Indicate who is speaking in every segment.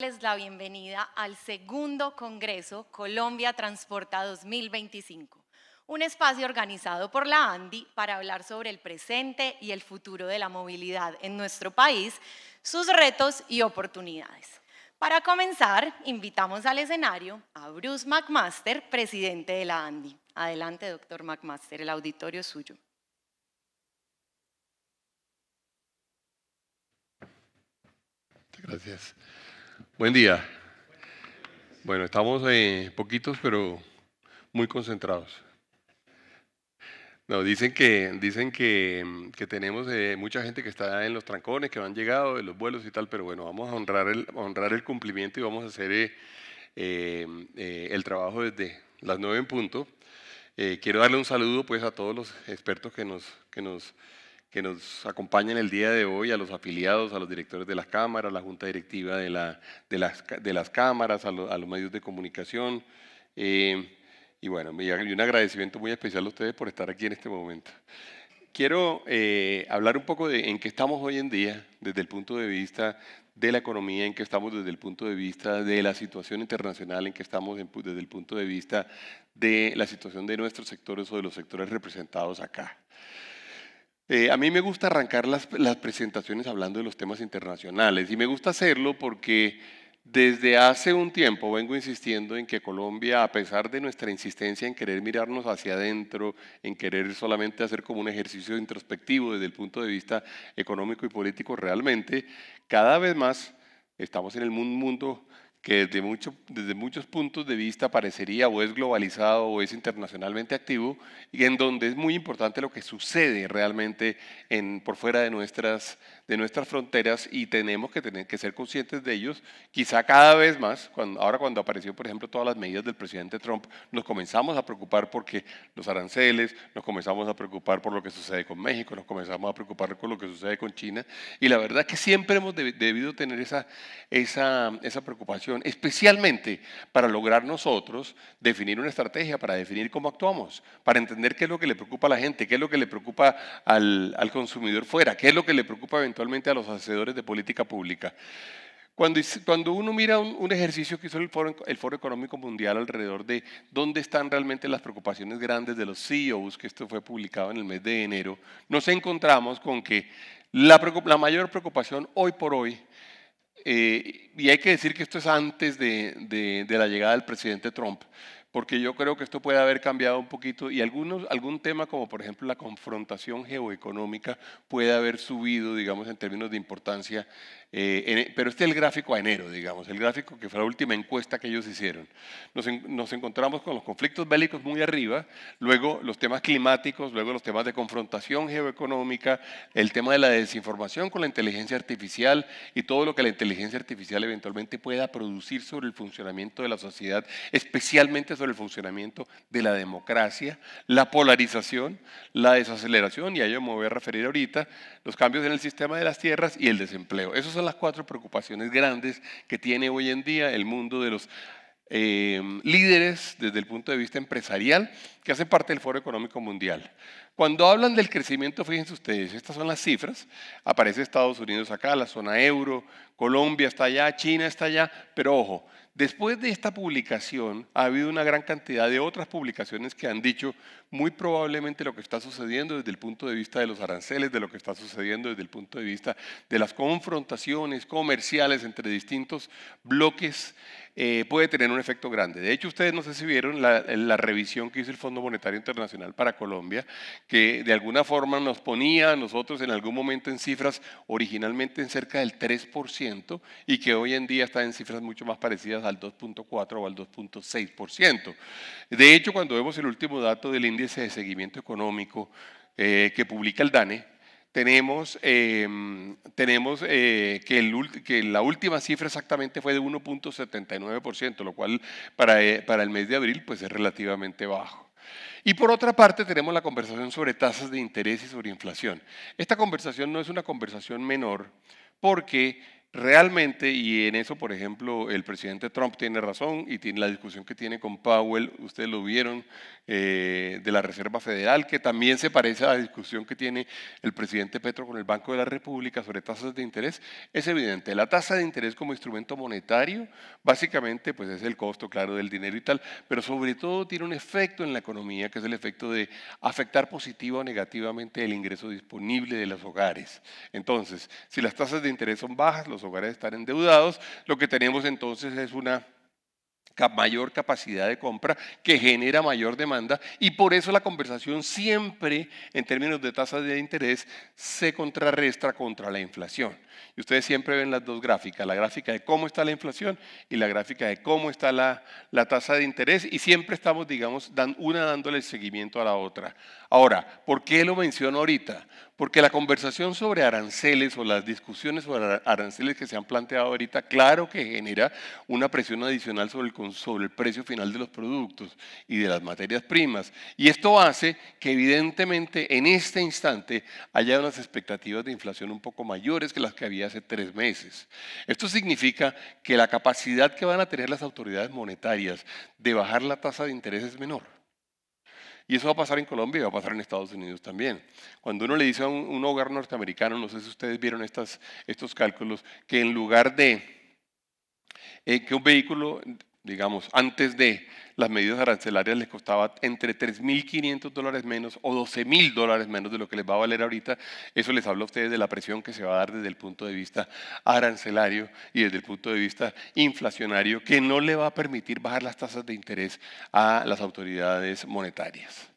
Speaker 1: Les la bienvenida al segundo Congreso Colombia Transporta 2025, un espacio organizado por la ANDI para hablar sobre el presente y el futuro de la movilidad en nuestro país, sus retos y oportunidades. Para comenzar, invitamos al escenario a Bruce McMaster, presidente de la ANDI. Adelante, doctor McMaster, el auditorio es suyo.
Speaker 2: Gracias. Buen día. Bueno, estamos poquitos, pero muy concentrados. No, dicen que tenemos mucha gente que está en los trancones, que no han llegado, en los vuelos y tal, pero bueno, vamos a honrar el cumplimiento y vamos a hacer el trabajo desde las 9 en punto. Quiero darle un saludo pues a todos los expertos que nos acompañan el día de hoy, a los afiliados, a los directores de las cámaras, a la junta directiva de las cámaras, a los medios de comunicación. Y bueno, y un agradecimiento muy especial a ustedes por estar aquí en este momento. Quiero hablar un poco de en qué estamos hoy en día desde el punto de vista de la economía, en qué estamos desde el punto de vista de la situación internacional, en qué estamos desde el punto de vista de la situación de nuestros sectores o de los sectores representados acá. A mí me gusta arrancar las presentaciones hablando de los temas internacionales y me gusta hacerlo porque desde hace un tiempo vengo insistiendo en que Colombia, a pesar de nuestra insistencia en querer mirarnos hacia adentro, en querer solamente hacer como un ejercicio introspectivo desde el punto de vista económico y político, realmente cada vez más estamos en el mundo que desde muchos puntos de vista parecería o es globalizado o es internacionalmente activo y en donde es muy importante lo que sucede realmente por fuera de nuestras fronteras y tenemos que tener que ser conscientes de ellos. Quizá cada vez más, ahora cuando apareció, por ejemplo, todas las medidas del presidente Trump, nos comenzamos a preocupar porque los aranceles, nos comenzamos a preocupar por lo que sucede con México, nos comenzamos a preocupar por lo que sucede con China y la verdad que siempre hemos debido tener esa preocupación, especialmente para lograr nosotros definir una estrategia, para definir cómo actuamos, para entender qué es lo que le preocupa a la gente, qué es lo que le preocupa al consumidor fuera, qué es lo que le preocupa eventualmente a los hacedores de política pública. Cuando uno mira un ejercicio que hizo el Foro Económico Mundial alrededor de dónde están realmente las preocupaciones grandes de los CEOs, que esto fue publicado en el mes de enero, nos encontramos con que la mayor preocupación hoy por hoy, y hay que decir que esto es antes de la llegada del presidente Trump, porque yo creo que esto puede haber cambiado un poquito y algún tema como por ejemplo la confrontación geoeconómica puede haber subido, digamos, en términos de importancia, pero este es el gráfico a enero, digamos, el gráfico que fue la última encuesta que ellos hicieron. Nos encontramos con los conflictos bélicos muy arriba, luego los temas climáticos, luego los temas de confrontación geoeconómica, el tema de la desinformación con la inteligencia artificial y todo lo que la inteligencia artificial eventualmente pueda producir sobre el funcionamiento de la sociedad, especialmente sobre el funcionamiento de la democracia, la polarización, la desaceleración, y a ello me voy a referir ahorita, los cambios en el sistema de las tierras y el desempleo. Esas son las 4 preocupaciones grandes que tiene hoy en día el mundo de los líderes desde el punto de vista empresarial que hacen parte del Foro Económico Mundial. Cuando hablan del crecimiento, fíjense ustedes, estas son las cifras, aparece Estados Unidos acá, la zona euro, Colombia está allá, China está allá, pero ojo, después de esta publicación ha habido una gran cantidad de otras publicaciones que han dicho muy probablemente lo que está sucediendo desde el punto de vista de los aranceles, de lo que está sucediendo desde el punto de vista de las confrontaciones comerciales entre distintos bloques, puede tener un efecto grande. De hecho, ustedes no sé si vieron la revisión que hizo el Fondo Monetario Internacional para Colombia, que de alguna forma nos ponía a nosotros en algún momento en cifras originalmente en cerca del 3% y que hoy en día está en cifras mucho más parecidas al 2.4 o al 2.6%. De hecho, cuando vemos el último dato del índice de seguimiento económico que publica el DANE, tenemos que la última cifra exactamente fue de 1.79%, lo cual para el mes de abril pues es relativamente bajo. Y por otra parte tenemos la conversación sobre tasas de interés y sobre inflación. Esta conversación no es una conversación menor porque realmente, y en eso, por ejemplo, el presidente Trump tiene razón y tiene la discusión que tiene con Powell, ustedes lo vieron, de la Reserva Federal, que también se parece a la discusión que tiene el presidente Petro con el Banco de la República sobre tasas de interés, es evidente. La tasa de interés como instrumento monetario, básicamente, pues es el costo, claro, del dinero y tal, pero sobre todo tiene un efecto en la economía, que es el efecto de afectar positiva o negativamente el ingreso disponible de los hogares. Entonces, si las tasas de interés son bajas, los hogares están endeudados, lo que tenemos entonces es una mayor capacidad de compra que genera mayor demanda y por eso la conversación siempre en términos de tasas de interés se contrarresta contra la inflación. Y ustedes siempre ven las dos gráficas, la gráfica de cómo está la inflación y la gráfica de cómo está la tasa de interés y siempre estamos, digamos, una dándole seguimiento a la otra. Ahora, ¿por qué lo menciono ahorita? Porque la conversación sobre aranceles o las discusiones sobre aranceles que se han planteado ahorita, claro que genera una presión adicional sobre el precio final de los productos y de las materias primas. Y esto hace que evidentemente en este instante haya unas expectativas de inflación un poco mayores que las que había hace 3 meses. Esto significa que la capacidad que van a tener las autoridades monetarias de bajar la tasa de interés es menor. Y eso va a pasar en Colombia y va a pasar en Estados Unidos también. Cuando uno le dice a un hogar norteamericano, no sé si ustedes vieron estos cálculos, que en lugar de que un vehículo, digamos, antes de las medidas arancelarias les costaba entre $3.500 menos o $12.000 menos de lo que les va a valer ahorita, eso les habla a ustedes de la presión que se va a dar desde el punto de vista arancelario y desde el punto de vista inflacionario, que no le va a permitir bajar las tasas de interés a las autoridades monetarias.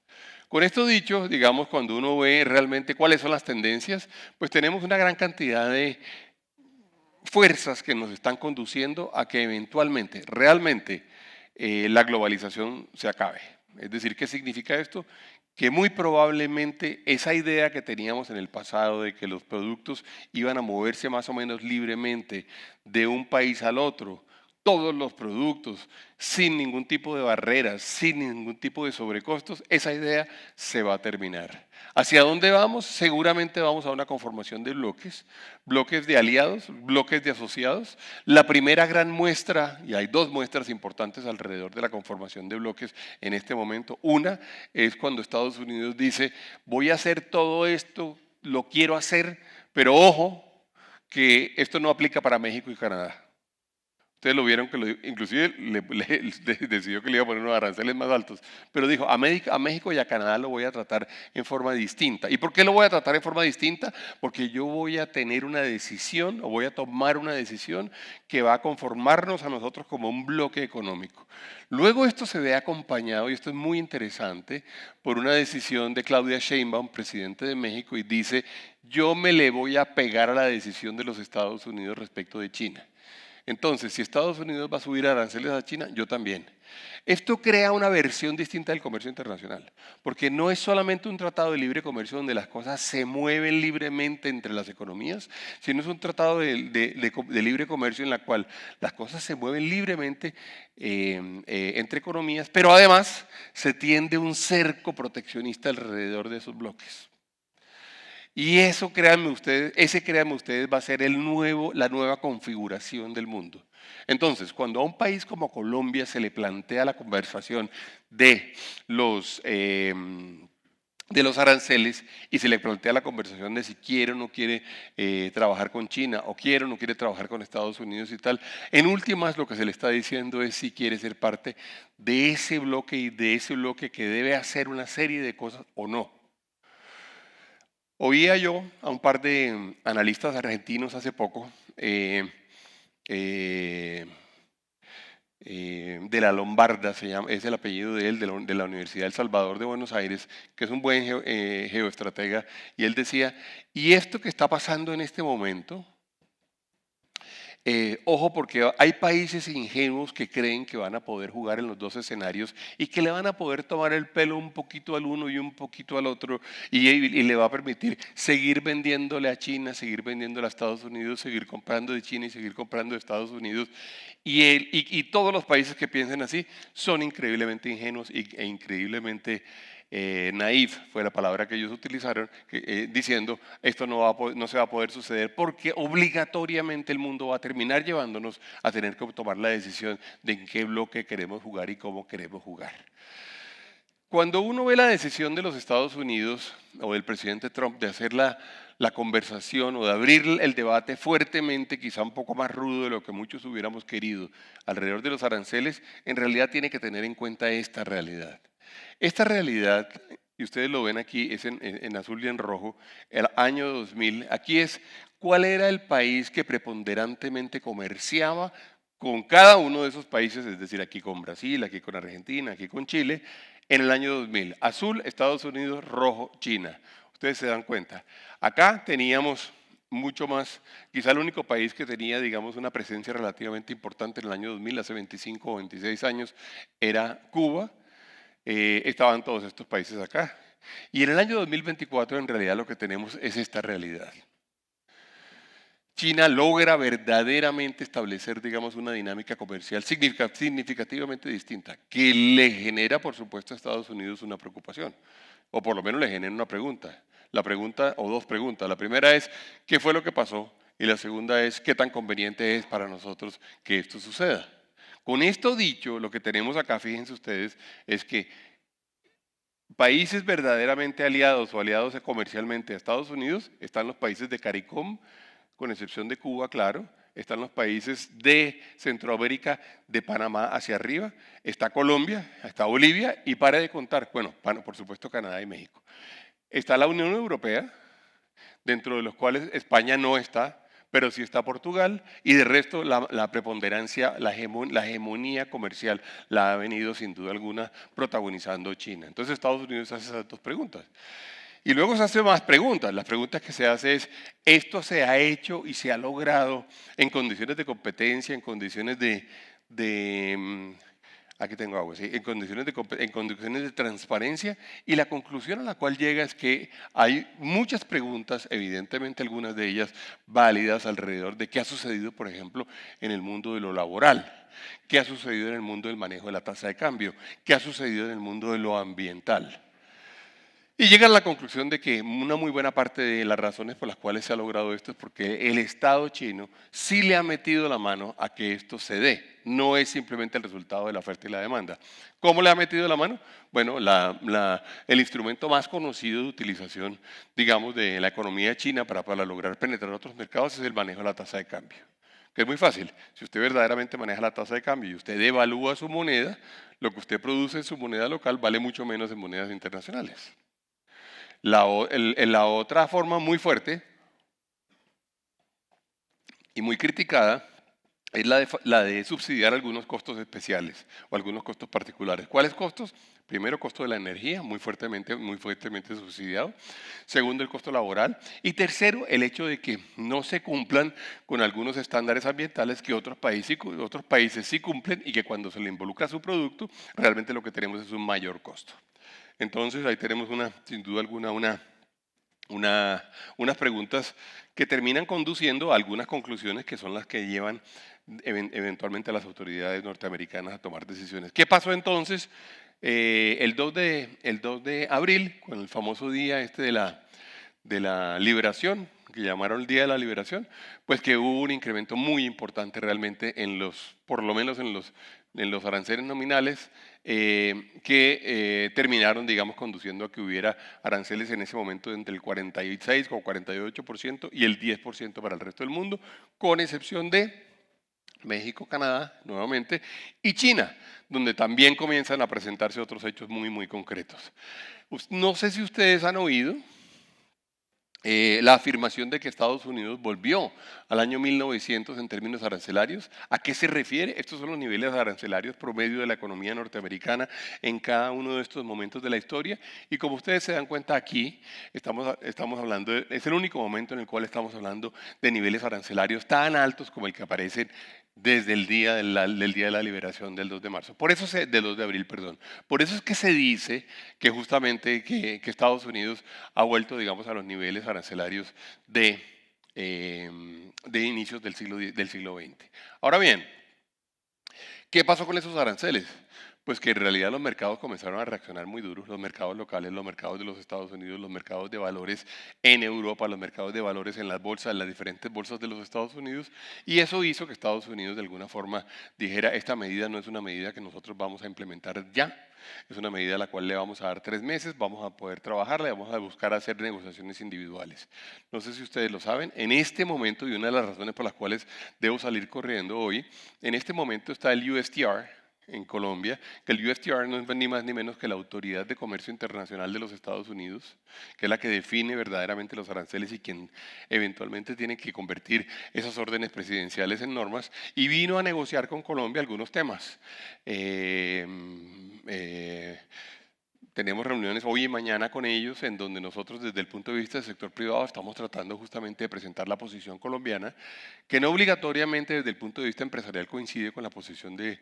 Speaker 2: Con esto dicho, digamos, cuando uno ve realmente cuáles son las tendencias, pues tenemos una gran cantidad de fuerzas que nos están conduciendo a que eventualmente, realmente, la globalización se acabe. Es decir, ¿qué significa esto? Que muy probablemente esa idea que teníamos en el pasado de que los productos iban a moverse más o menos libremente de un país al otro, todos los productos, sin ningún tipo de barreras, sin ningún tipo de sobrecostos, esa idea se va a terminar. ¿Hacia dónde vamos? Seguramente vamos a una conformación de bloques, bloques de aliados, bloques de asociados. La primera gran muestra, y hay dos muestras importantes alrededor de la conformación de bloques en este momento. Una es cuando Estados Unidos dice, voy a hacer todo esto, lo quiero hacer, pero ojo, que esto no aplica para México y Canadá. Ustedes lo vieron que inclusive decidió que le iba a poner unos aranceles más altos, pero dijo, a México y a Canadá lo voy a tratar en forma distinta. ¿Y por qué lo voy a tratar en forma distinta? Porque yo voy a tener una decisión o voy a tomar una decisión que va a conformarnos a nosotros como un bloque económico. Luego esto se ve acompañado, y esto es muy interesante, por una decisión de Claudia Sheinbaum, presidente de México, y dice, yo me le voy a pegar a la decisión de los Estados Unidos respecto de China. Entonces, si Estados Unidos va a subir aranceles a China, yo también. Esto crea una versión distinta del comercio internacional, porque no es solamente un tratado de libre comercio donde las cosas se mueven libremente entre las economías, sino es un tratado de libre comercio en la cual las cosas se mueven libremente entre economías, pero además se tiende un cerco proteccionista alrededor de esos bloques. Y eso, créanme ustedes, va a ser la nueva configuración del mundo. Entonces, cuando a un país como Colombia se le plantea la conversación de los aranceles y se le plantea la conversación de si quiere o no quiere trabajar con China o quiere o no quiere trabajar con Estados Unidos y tal, en últimas lo que se le está diciendo es si quiere ser parte de ese bloque y de ese bloque que debe hacer una serie de cosas o no. Oía yo a un par de analistas argentinos hace poco de la Lombarda, es el apellido de él, de la Universidad del Salvador de Buenos Aires, que es un buen geoestratega, y él decía, y esto que está pasando en este momento, ojo porque hay países ingenuos que creen que van a poder jugar en los dos escenarios y que le van a poder tomar el pelo un poquito al uno y un poquito al otro y le va a permitir seguir vendiéndole a China, seguir vendiéndole a Estados Unidos, seguir comprando de China y seguir comprando de Estados Unidos. Y todos los países que piensen así son increíblemente ingenuos e increíblemente naif fue la palabra que ellos utilizaron, diciendo esto no se va a poder suceder porque obligatoriamente el mundo va a terminar llevándonos a tener que tomar la decisión de en qué bloque queremos jugar y cómo queremos jugar. Cuando uno ve la decisión de los Estados Unidos o del presidente Trump de hacer la conversación o de abrir el debate fuertemente, quizá un poco más rudo de lo que muchos hubiéramos querido, alrededor de los aranceles, en realidad tiene que tener en cuenta esta realidad. Esta realidad, y ustedes lo ven aquí, es en azul y en rojo, el año 2000. Aquí es cuál era el país que preponderantemente comerciaba con cada uno de esos países, es decir, aquí con Brasil, aquí con Argentina, aquí con Chile, en el año 2000. Azul, Estados Unidos; rojo, China. Ustedes se dan cuenta. Acá teníamos mucho más, quizá el único país que tenía, digamos, una presencia relativamente importante en el año 2000, hace 25 o 26 años, era Cuba. Estaban todos estos países acá. Y en el año 2024, en realidad, lo que tenemos es esta realidad. China logra verdaderamente establecer, digamos, una dinámica comercial significativamente distinta, que le genera, por supuesto, a Estados Unidos una preocupación, o por lo menos le genera una pregunta. La pregunta, o dos preguntas. La primera es, ¿qué fue lo que pasó? Y la segunda es, ¿qué tan conveniente es para nosotros que esto suceda? Con esto dicho, lo que tenemos acá, fíjense ustedes, es que países verdaderamente aliados o aliados comercialmente a Estados Unidos están los países de CARICOM, con excepción de Cuba, claro. Están los países de Centroamérica, de Panamá hacia arriba. Está Colombia, está Bolivia y pare de contar, bueno, por supuesto Canadá y México. Está la Unión Europea, dentro de los cuales España no está, pero sí está Portugal, y de resto la preponderancia, la hegemonía comercial la ha venido sin duda alguna protagonizando China. Entonces Estados Unidos hace esas dos preguntas. Y luego se hace más preguntas. Las preguntas que se hace es, ¿esto se ha hecho y se ha logrado en condiciones de competencia, en condiciones aquí tengo agua, ¿sí? En condiciones de transparencia? Y la conclusión a la cual llega es que hay muchas preguntas, evidentemente algunas de ellas válidas, alrededor de qué ha sucedido, por ejemplo, en el mundo de lo laboral, qué ha sucedido en el mundo del manejo de la tasa de cambio, qué ha sucedido en el mundo de lo ambiental. Y llegan a la conclusión de que una muy buena parte de las razones por las cuales se ha logrado esto es porque el Estado chino sí le ha metido la mano a que esto se dé. No es simplemente el resultado de la oferta y la demanda. ¿Cómo le ha metido la mano? Bueno, el instrumento más conocido de utilización, digamos, de la economía china para lograr penetrar otros mercados es el manejo de la tasa de cambio. Que es muy fácil. Si usted verdaderamente maneja la tasa de cambio y usted devalúa su moneda, lo que usted produce en su moneda local vale mucho menos en monedas internacionales. La otra forma muy fuerte y muy criticada es la de subsidiar algunos costos especiales o algunos costos particulares. ¿Cuáles costos? Primero, costo de la energía, muy fuertemente subsidiado. Segundo, el costo laboral. Y tercero, el hecho de que no se cumplan con algunos estándares ambientales que otros países sí cumplen, y que cuando se le involucra a su producto, realmente lo que tenemos es un mayor costo. Entonces ahí tenemos sin duda alguna, unas preguntas que terminan conduciendo a algunas conclusiones que son las que llevan eventualmente a las autoridades norteamericanas a tomar decisiones. ¿Qué pasó entonces el 2 de abril, con el famoso día de la liberación, que llamaron el Día de la Liberación? Pues que hubo un incremento muy importante realmente por lo menos en los aranceles nominales, que terminaron, digamos, conduciendo a que hubiera aranceles en ese momento entre el 46 o 48% y el 10% para el resto del mundo, con excepción de México, Canadá, nuevamente, y China, donde también comienzan a presentarse otros hechos muy, muy concretos. No sé si ustedes han oído la afirmación de que Estados Unidos volvió al año 1900 en términos arancelarios. ¿A qué se refiere? Estos son los niveles arancelarios promedio de la economía norteamericana en cada uno de estos momentos de la historia. Y como ustedes se dan cuenta aquí, estamos hablando, es el único momento en el cual estamos hablando de niveles arancelarios tan altos como el que aparecen desde el día del día de la liberación del 2 de marzo. Del 2 de abril, perdón. Por eso es que se dice que justamente que Estados Unidos ha vuelto, digamos, a los niveles arancelarios de inicios del siglo XX. Ahora bien, ¿qué pasó con esos aranceles? Pues que en realidad los mercados comenzaron a reaccionar muy duros, los mercados locales, los mercados de los Estados Unidos, los mercados de valores en Europa, los mercados de valores en las bolsas, en las diferentes bolsas de los Estados Unidos, y eso hizo que Estados Unidos de alguna forma dijera, esta medida no es una medida que nosotros vamos a implementar ya, es una medida a la cual le vamos a dar 3 meses, vamos a poder trabajarla y vamos a buscar hacer negociaciones individuales. No sé si ustedes lo saben, en este momento, y una de las razones por las cuales debo salir corriendo hoy, en este momento está el USTR, en Colombia, que el USTR no es ni más ni menos que la Autoridad de Comercio Internacional de los Estados Unidos, que es la que define verdaderamente los aranceles y quien eventualmente tiene que convertir esas órdenes presidenciales en normas, y vino a negociar con Colombia algunos temas. Tenemos reuniones hoy y mañana con ellos en donde nosotros desde el punto de vista del sector privado estamos tratando justamente de presentar la posición colombiana, que no obligatoriamente desde el punto de vista empresarial coincide con la posición del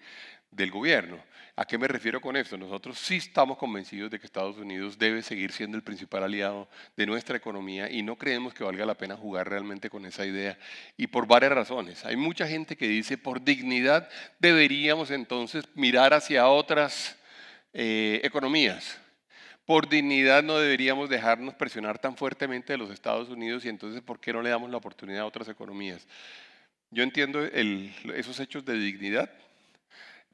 Speaker 2: gobierno. ¿A qué me refiero con esto? Nosotros sí estamos convencidos de que Estados Unidos debe seguir siendo el principal aliado de nuestra economía y no creemos que valga la pena jugar realmente con esa idea, y por varias razones. Hay mucha gente que dice, por dignidad deberíamos entonces mirar hacia otras economías. Por dignidad no deberíamos dejarnos presionar tan fuertemente de los Estados Unidos, y entonces ¿por qué no le damos la oportunidad a otras economías? Yo entiendo esos hechos de dignidad,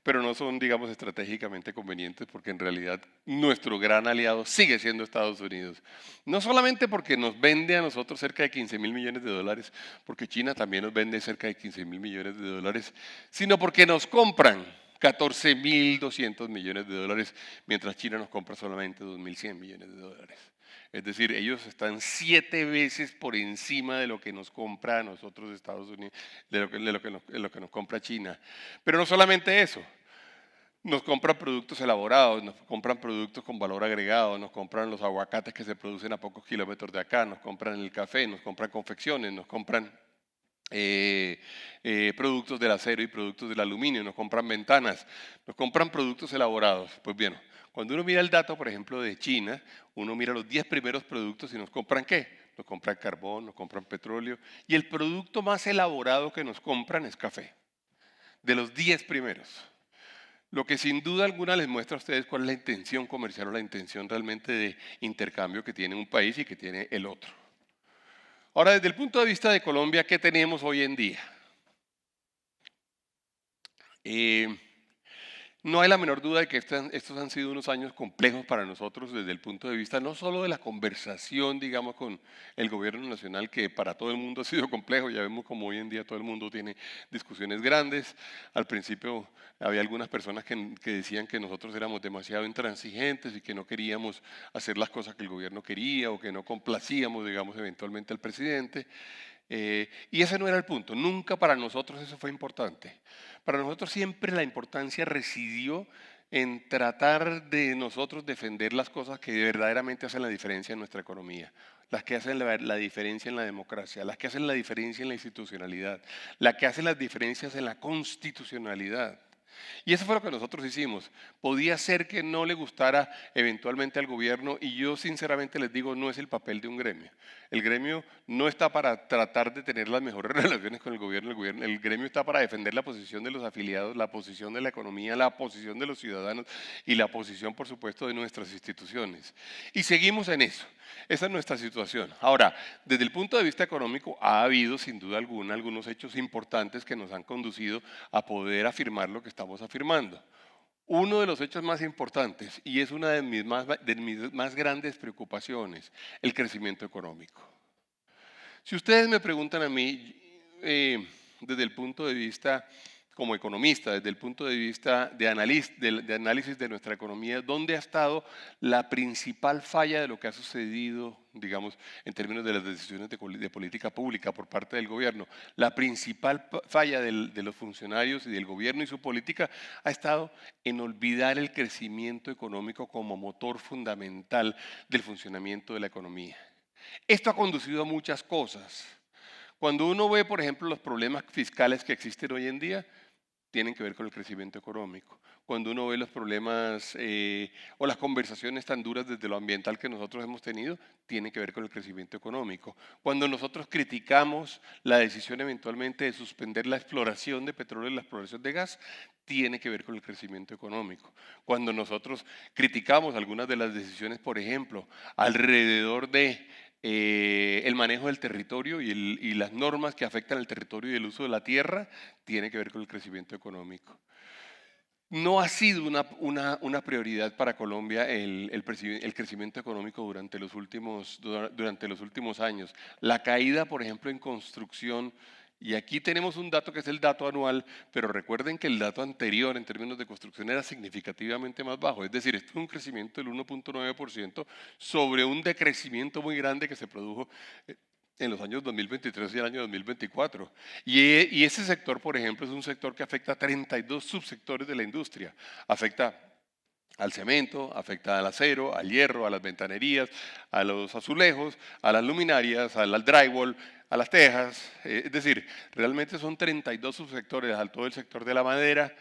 Speaker 2: pero no son, digamos, estratégicamente convenientes, porque en realidad nuestro gran aliado sigue siendo Estados Unidos. No solamente porque nos vende a nosotros cerca de 15.000 millones de dólares, porque China también nos vende cerca de 15.000 millones de dólares, sino porque nos compran 14.200 millones de dólares, mientras China nos compra solamente 2.100 millones de dólares. Es decir, ellos están 7 veces por encima de lo que nos compra a nosotros Estados Unidos, de lo que nos compra China. Pero no solamente eso, nos compran productos elaborados, nos compran productos con valor agregado, nos compran los aguacates que se producen a pocos kilómetros de acá, nos compran el café, nos compran confecciones, nos compran productos del acero y productos del aluminio, nos compran ventanas, nos compran productos elaborados. Pues bien, cuando uno mira el dato, por ejemplo, de China, uno mira los 10 primeros productos y nos compran ¿qué? Nos compran carbón, nos compran petróleo, y el producto más elaborado que nos compran es café, de los 10 primeros. Lo que sin duda alguna les muestra a ustedes cuál es la intención comercial o la intención realmente de intercambio que tiene un país y que tiene el otro. Ahora, desde el punto de vista de Colombia, ¿qué tenemos hoy en día? No hay la menor duda de que estos han sido unos años complejos para nosotros desde el punto de vista no solo de la conversación, digamos, con el gobierno nacional, que para todo el mundo ha sido complejo. Ya vemos como hoy en día todo el mundo tiene discusiones grandes. Al principio había algunas personas que decían que nosotros éramos demasiado intransigentes y que no queríamos hacer las cosas que el gobierno quería, o que no complacíamos, digamos, eventualmente al presidente. Y ese no era el punto, nunca para nosotros eso fue importante. Para nosotros siempre la importancia residió en tratar de nosotros defender las cosas que verdaderamente hacen la diferencia en nuestra economía, las que hacen la diferencia en la democracia, las que hacen la diferencia en la institucionalidad, las que hacen las diferencias en la constitucionalidad. Y eso fue lo que nosotros hicimos. Podía ser que no le gustara eventualmente al gobierno, y yo sinceramente les digo, no es el papel de un gremio. El gremio no está para tratar de tener las mejores relaciones con el gobierno. El gremio está para defender la posición de los afiliados, la posición de la economía, la posición de los ciudadanos y la posición, por supuesto, de nuestras instituciones. Y seguimos en eso. Esa es nuestra situación. Ahora, desde el punto de vista económico, ha habido sin duda alguna algunos hechos importantes que nos han conducido a poder afirmar lo que estamos afirmando. Uno de los hechos más importantes, y es una de mis más grandes preocupaciones, el crecimiento económico. Si ustedes me preguntan a mí, desde el punto de vista como economista, desde el punto de vista de análisis de nuestra economía, ¿dónde ha estado la principal falla de lo que ha sucedido, digamos, en términos de las decisiones de política pública por parte del gobierno? La principal falla de los funcionarios y del gobierno y su política ha estado en olvidar el crecimiento económico como motor fundamental del funcionamiento de la economía. Esto ha conducido a muchas cosas. Cuando uno ve, por ejemplo, los problemas fiscales que existen hoy en día, tienen que ver con el crecimiento económico. Cuando uno ve los problemas o las conversaciones tan duras desde lo ambiental que nosotros hemos tenido, tiene que ver con el crecimiento económico. Cuando nosotros criticamos la decisión eventualmente de suspender la exploración de petróleo y la exploración de gas, tiene que ver con el crecimiento económico. Cuando nosotros criticamos algunas de las decisiones, por ejemplo, alrededor de el manejo del territorio y las normas que afectan al territorio y el uso de la tierra, tiene que ver con el crecimiento económico. No ha sido una prioridad para Colombia el crecimiento económico durante los últimos años. La caída, por ejemplo, en construcción, y aquí tenemos un dato que es el dato anual, pero recuerden que el dato anterior en términos de construcción era significativamente más bajo. Es decir, esto es un crecimiento del 1.9% sobre un decrecimiento muy grande que se produjo en los años 2023 y el año 2024. Y ese sector, por ejemplo, es un sector que afecta a 32 subsectores de la industria. Afecta al cemento, afecta al acero, al hierro, a las ventanerías, a los azulejos, a las luminarias, al drywall, a las tejas. Es decir, realmente son 32 subsectores, a todo el sector de la madera.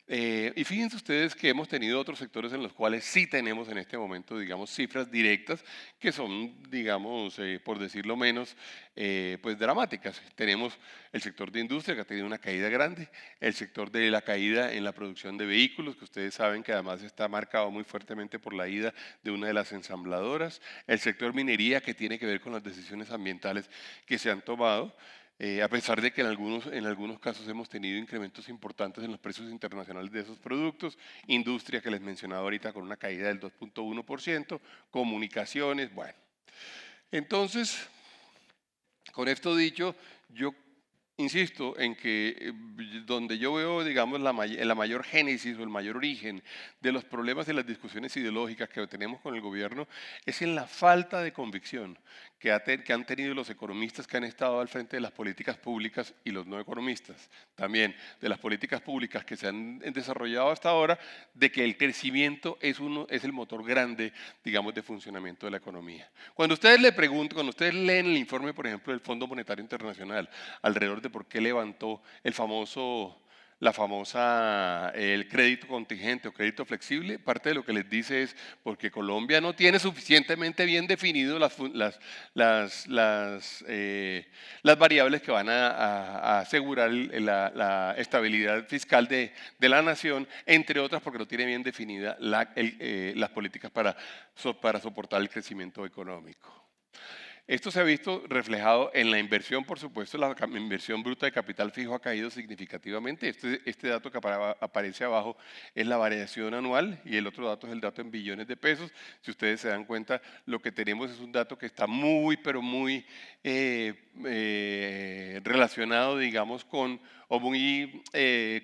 Speaker 2: Y fíjense ustedes que hemos tenido otros sectores en los cuales sí tenemos en este momento, digamos, cifras directas que son, digamos, por decirlo menos, pues dramáticas. Tenemos el sector de industria que ha tenido una caída grande, el sector de la caída en la producción de vehículos, que ustedes saben que además está marcado muy fuertemente por la ida de una de las ensambladoras, el sector minería que tiene que ver con las decisiones ambientales que se han tomado. A pesar de que en algunos casos hemos tenido incrementos importantes en los precios internacionales de esos productos, industria que les mencionaba ahorita con una caída del 2.1%, comunicaciones, bueno. Entonces, con esto dicho, yo insisto en que donde yo veo, digamos, la mayor génesis o el mayor origen de los problemas y las discusiones ideológicas que tenemos con el gobierno es en la falta de convicción que han tenido los economistas que han estado al frente de las políticas públicas y los no economistas, también de las políticas públicas que se han desarrollado hasta ahora, de que el crecimiento es el motor grande, digamos, de funcionamiento de la economía. Cuando ustedes le preguntan, cuando ustedes leen el informe, por ejemplo, del Fondo Monetario Internacional, alrededor de por qué levantó el crédito contingente o crédito flexible, parte de lo que les dice es porque Colombia no tiene suficientemente bien definido las variables que van a asegurar la estabilidad fiscal de la nación, entre otras porque no tiene bien definida las políticas para soportar el crecimiento económico. Esto se ha visto reflejado en la inversión, por supuesto, la inversión bruta de capital fijo ha caído significativamente. Este dato que aparece abajo es la variación anual y el otro dato es el dato en billones de pesos. Si ustedes se dan cuenta, lo que tenemos es un dato que está muy, pero muy relacionado, digamos, o muy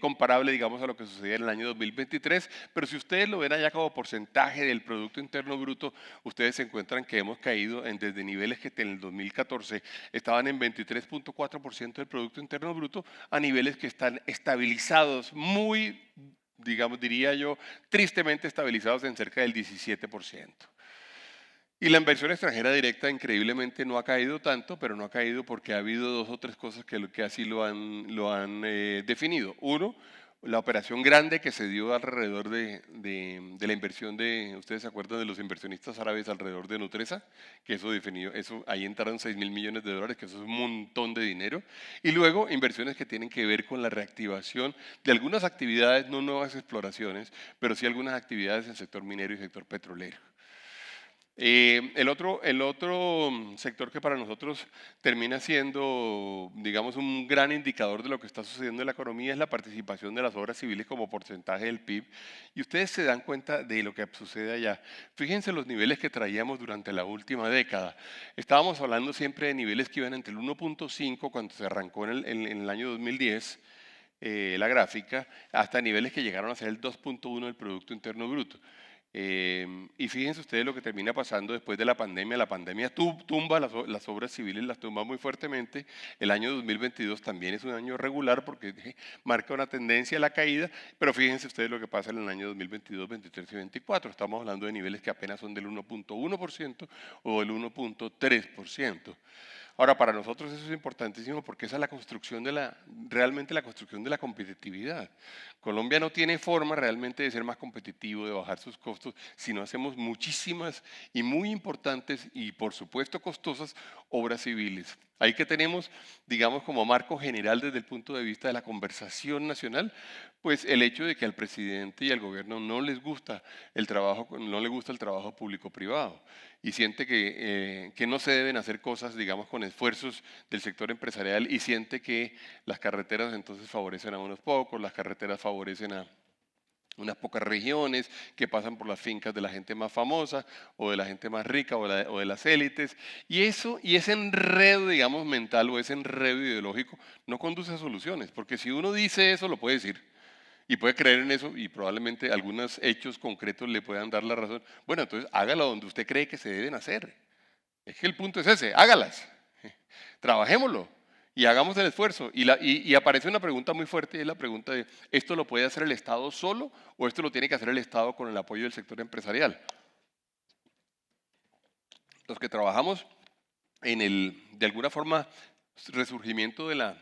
Speaker 2: comparable, digamos, a lo que sucedía en el año 2023, pero si ustedes lo ven allá como porcentaje del Producto Interno Bruto, ustedes se encuentran que hemos caído desde niveles que en el 2014 estaban en 23.4% del Producto Interno Bruto a niveles que están estabilizados muy, digamos, diría yo, tristemente estabilizados en cerca del 17%. Y la inversión extranjera directa increíblemente no ha caído tanto, pero no ha caído porque ha habido dos o tres cosas que así lo han definido. Uno, la operación grande que se dio alrededor de la inversión ustedes se acuerdan de los inversionistas árabes alrededor de Nutresa, que ahí entraron 6.000 millones de dólares, que eso es un montón de dinero. Y luego inversiones que tienen que ver con la reactivación de algunas actividades, no nuevas exploraciones, pero sí algunas actividades en el sector minero y sector petrolero. El otro sector que para nosotros termina siendo, digamos, un gran indicador de lo que está sucediendo en la economía es la participación de las obras civiles como porcentaje del PIB. Y ustedes se dan cuenta de lo que sucede allá. Fíjense los niveles que traíamos durante la última década. Estábamos hablando siempre de niveles que iban entre el 1.5 cuando se arrancó en el año 2010, la gráfica, hasta niveles que llegaron a ser el 2.1 del Producto Interno Bruto. Y fíjense ustedes lo que termina pasando después de la pandemia. La pandemia tumba las obras civiles, las tumba muy fuertemente. El año 2022 también es un año regular porque marca una tendencia a la caída, pero fíjense ustedes lo que pasa en el año 2022, 23 y 24. Estamos hablando de niveles que apenas son del 1.1% o del 1.3%. Ahora, para nosotros eso es importantísimo porque esa es la construcción realmente la construcción de la competitividad. Colombia no tiene forma realmente de ser más competitivo, de bajar sus costos, si no hacemos muchísimas y muy importantes y por supuesto costosas obras civiles. Ahí que tenemos, digamos, como marco general desde el punto de vista de la conversación nacional, pues el hecho de que al presidente y al gobierno no les gusta el trabajo, no les gusta el trabajo público-privado y siente que no se deben hacer cosas, digamos, con esfuerzos del sector empresarial y siente que las carreteras entonces favorecen a unos pocos, las carreteras favorecen a unas pocas regiones que pasan por las fincas de la gente más famosa o de la gente más rica o de las élites. Y eso, y ese enredo, digamos, mental o ese enredo ideológico no conduce a soluciones, porque si uno dice eso, lo puede decir y puede creer en eso y probablemente algunos hechos concretos le puedan dar la razón. Bueno, entonces hágalo donde usted cree que se deben hacer. Es que el punto es ese, hágalas, trabajémoslo y hagamos el esfuerzo. Y aparece una pregunta muy fuerte y es la pregunta de, ¿esto lo puede hacer el Estado solo o esto lo tiene que hacer el Estado con el apoyo del sector empresarial? Los que trabajamos en de alguna forma, resurgimiento del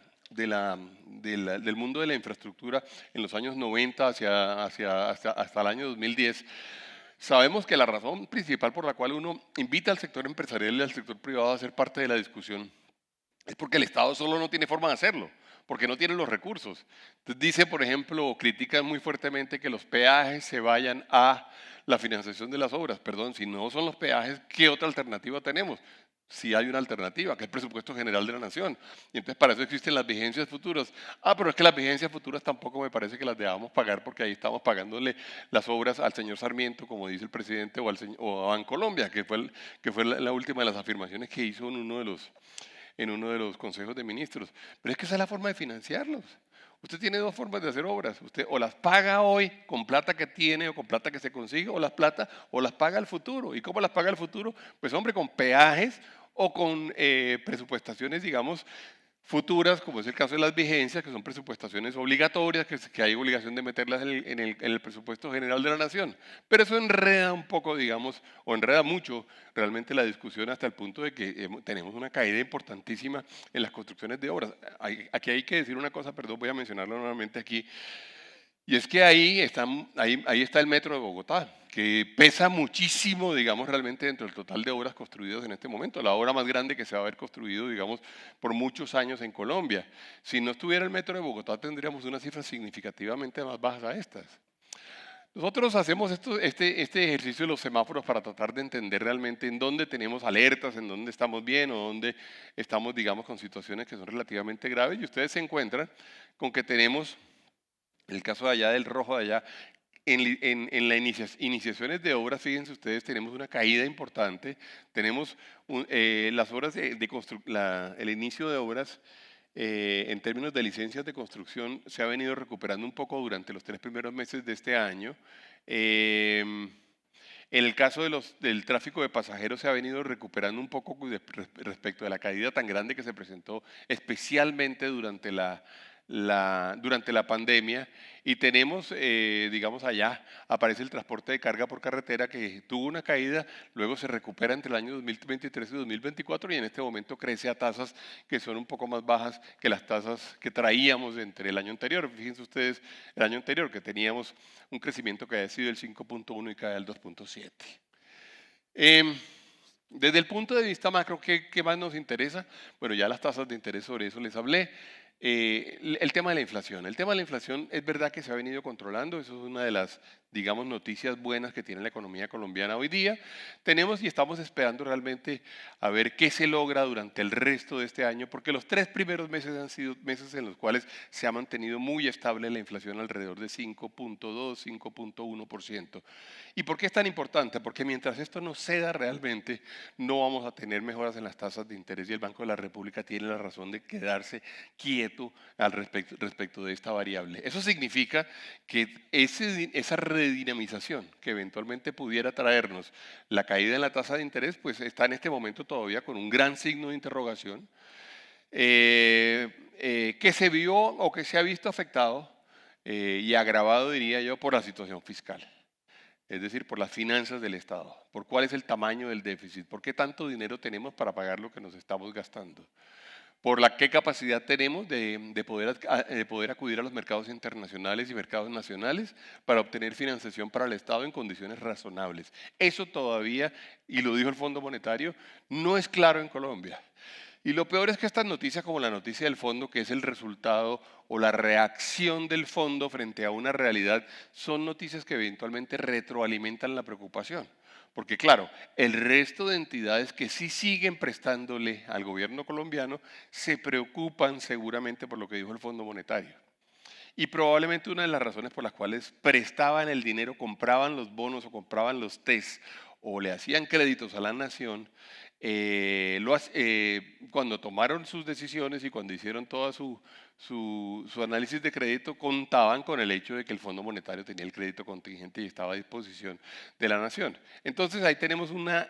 Speaker 2: mundo de la infraestructura en los años 90 hasta el año 2010, sabemos que la razón principal por la cual uno invita al sector empresarial y al sector privado a ser parte de la discusión es porque el Estado solo no tiene forma de hacerlo, porque no tiene los recursos. Entonces dice, por ejemplo, critican muy fuertemente que los peajes se vayan a la financiación de las obras. Perdón, si no son los peajes, ¿qué otra alternativa tenemos? Si hay una alternativa, que es el presupuesto general de la nación. Y entonces para eso existen las vigencias futuras. Ah, pero es que las vigencias futuras tampoco me parece que las debamos pagar porque ahí estamos pagándole las obras al señor Sarmiento, como dice el presidente, o a Bancolombia, que fue la última de las afirmaciones que hizo en uno de los consejos de ministros. Pero es que esa es la forma de financiarlos. Usted tiene dos formas de hacer obras. Usted o las paga hoy con plata que tiene o con plata que se consigue, o las paga al futuro. ¿Y cómo las paga al futuro? Pues hombre, con peajes o con presupuestaciones, digamos, futuras, como es el caso de las vigencias, que son presupuestaciones obligatorias, que hay obligación de meterlas en el presupuesto general de la nación. Pero eso enreda un poco, digamos, o enreda mucho realmente la discusión hasta el punto de que tenemos una caída importantísima en las construcciones de obras. Aquí hay que decir una cosa, perdón, voy a mencionarlo nuevamente aquí, y es que ahí está el metro de Bogotá, que pesa muchísimo, digamos, realmente dentro del total de obras construidas en este momento. La obra más grande que se va a haber construido, digamos, por muchos años en Colombia. Si no estuviera el metro de Bogotá, tendríamos unas cifras significativamente más bajas a estas. Nosotros hacemos este ejercicio de los semáforos para tratar de entender realmente en dónde tenemos alertas, en dónde estamos bien o dónde estamos, digamos, con situaciones que son relativamente graves. Y ustedes se encuentran con que tenemos el caso de allá del rojo de allá, en las iniciaciones de obras, fíjense ustedes, tenemos una caída importante, tenemos las obras el inicio de obras en términos de licencias de construcción se ha venido recuperando un poco durante los 3 primeros meses de este año. En el caso del tráfico de pasajeros se ha venido recuperando un poco respecto de la caída tan grande que se presentó especialmente durante la pandemia y tenemos, digamos allá, aparece el transporte de carga por carretera que tuvo una caída, luego se recupera entre el año 2023 y 2024 y en este momento crece a tasas que son un poco más bajas que las tasas que traíamos entre el año anterior. Fíjense ustedes, el año anterior que teníamos un crecimiento que había sido del 5.1 y cae al 2.7. Desde el punto de vista macro, ¿qué más nos interesa? Bueno, ya las tasas de interés sobre eso les hablé. El tema de la inflación. El tema de la inflación es verdad que se ha venido controlando, eso es una de las, digamos, noticias buenas que tiene la economía colombiana hoy día. Tenemos y estamos esperando realmente a ver qué se logra durante el resto de este año, porque los 3 primeros meses han sido meses en los cuales se ha mantenido muy estable la inflación alrededor de 5.2, 5.1%. ¿Y por qué es tan importante? Porque mientras esto no ceda realmente, no vamos a tener mejoras en las tasas de interés y el Banco de la República tiene la razón de quedarse quieto respecto de esta variable. Eso significa que esa redinamización que eventualmente pudiera traernos la caída en la tasa de interés, pues está en este momento todavía con un gran signo de interrogación, que se vio o que se ha visto afectado y agravado, diría yo, por la situación fiscal. es decir, por las finanzas del Estado, por cuál es el tamaño del déficit, por qué tanto dinero tenemos para pagar lo que nos estamos gastando, por la qué capacidad tenemos de poder acudir a los mercados internacionales y mercados nacionales para obtener financiación para el Estado en condiciones razonables. Eso todavía, y lo dijo el Fondo Monetario, no es claro en Colombia. Y lo peor es que estas noticias, como la noticia del fondo, que es el resultado o la reacción del fondo frente a una realidad, son noticias que eventualmente retroalimentan la preocupación. Porque claro, el resto de entidades que sí siguen prestándole al gobierno colombiano se preocupan seguramente por lo que dijo el Fondo Monetario. Y probablemente una de las razones por las cuales prestaban el dinero, compraban los bonos o compraban los TES o le hacían créditos a la nación, cuando tomaron sus decisiones y cuando hicieron todo su análisis de crédito, contaban con el hecho de que el Fondo Monetario tenía el crédito contingente y estaba a disposición de la nación. Entonces ahí tenemos una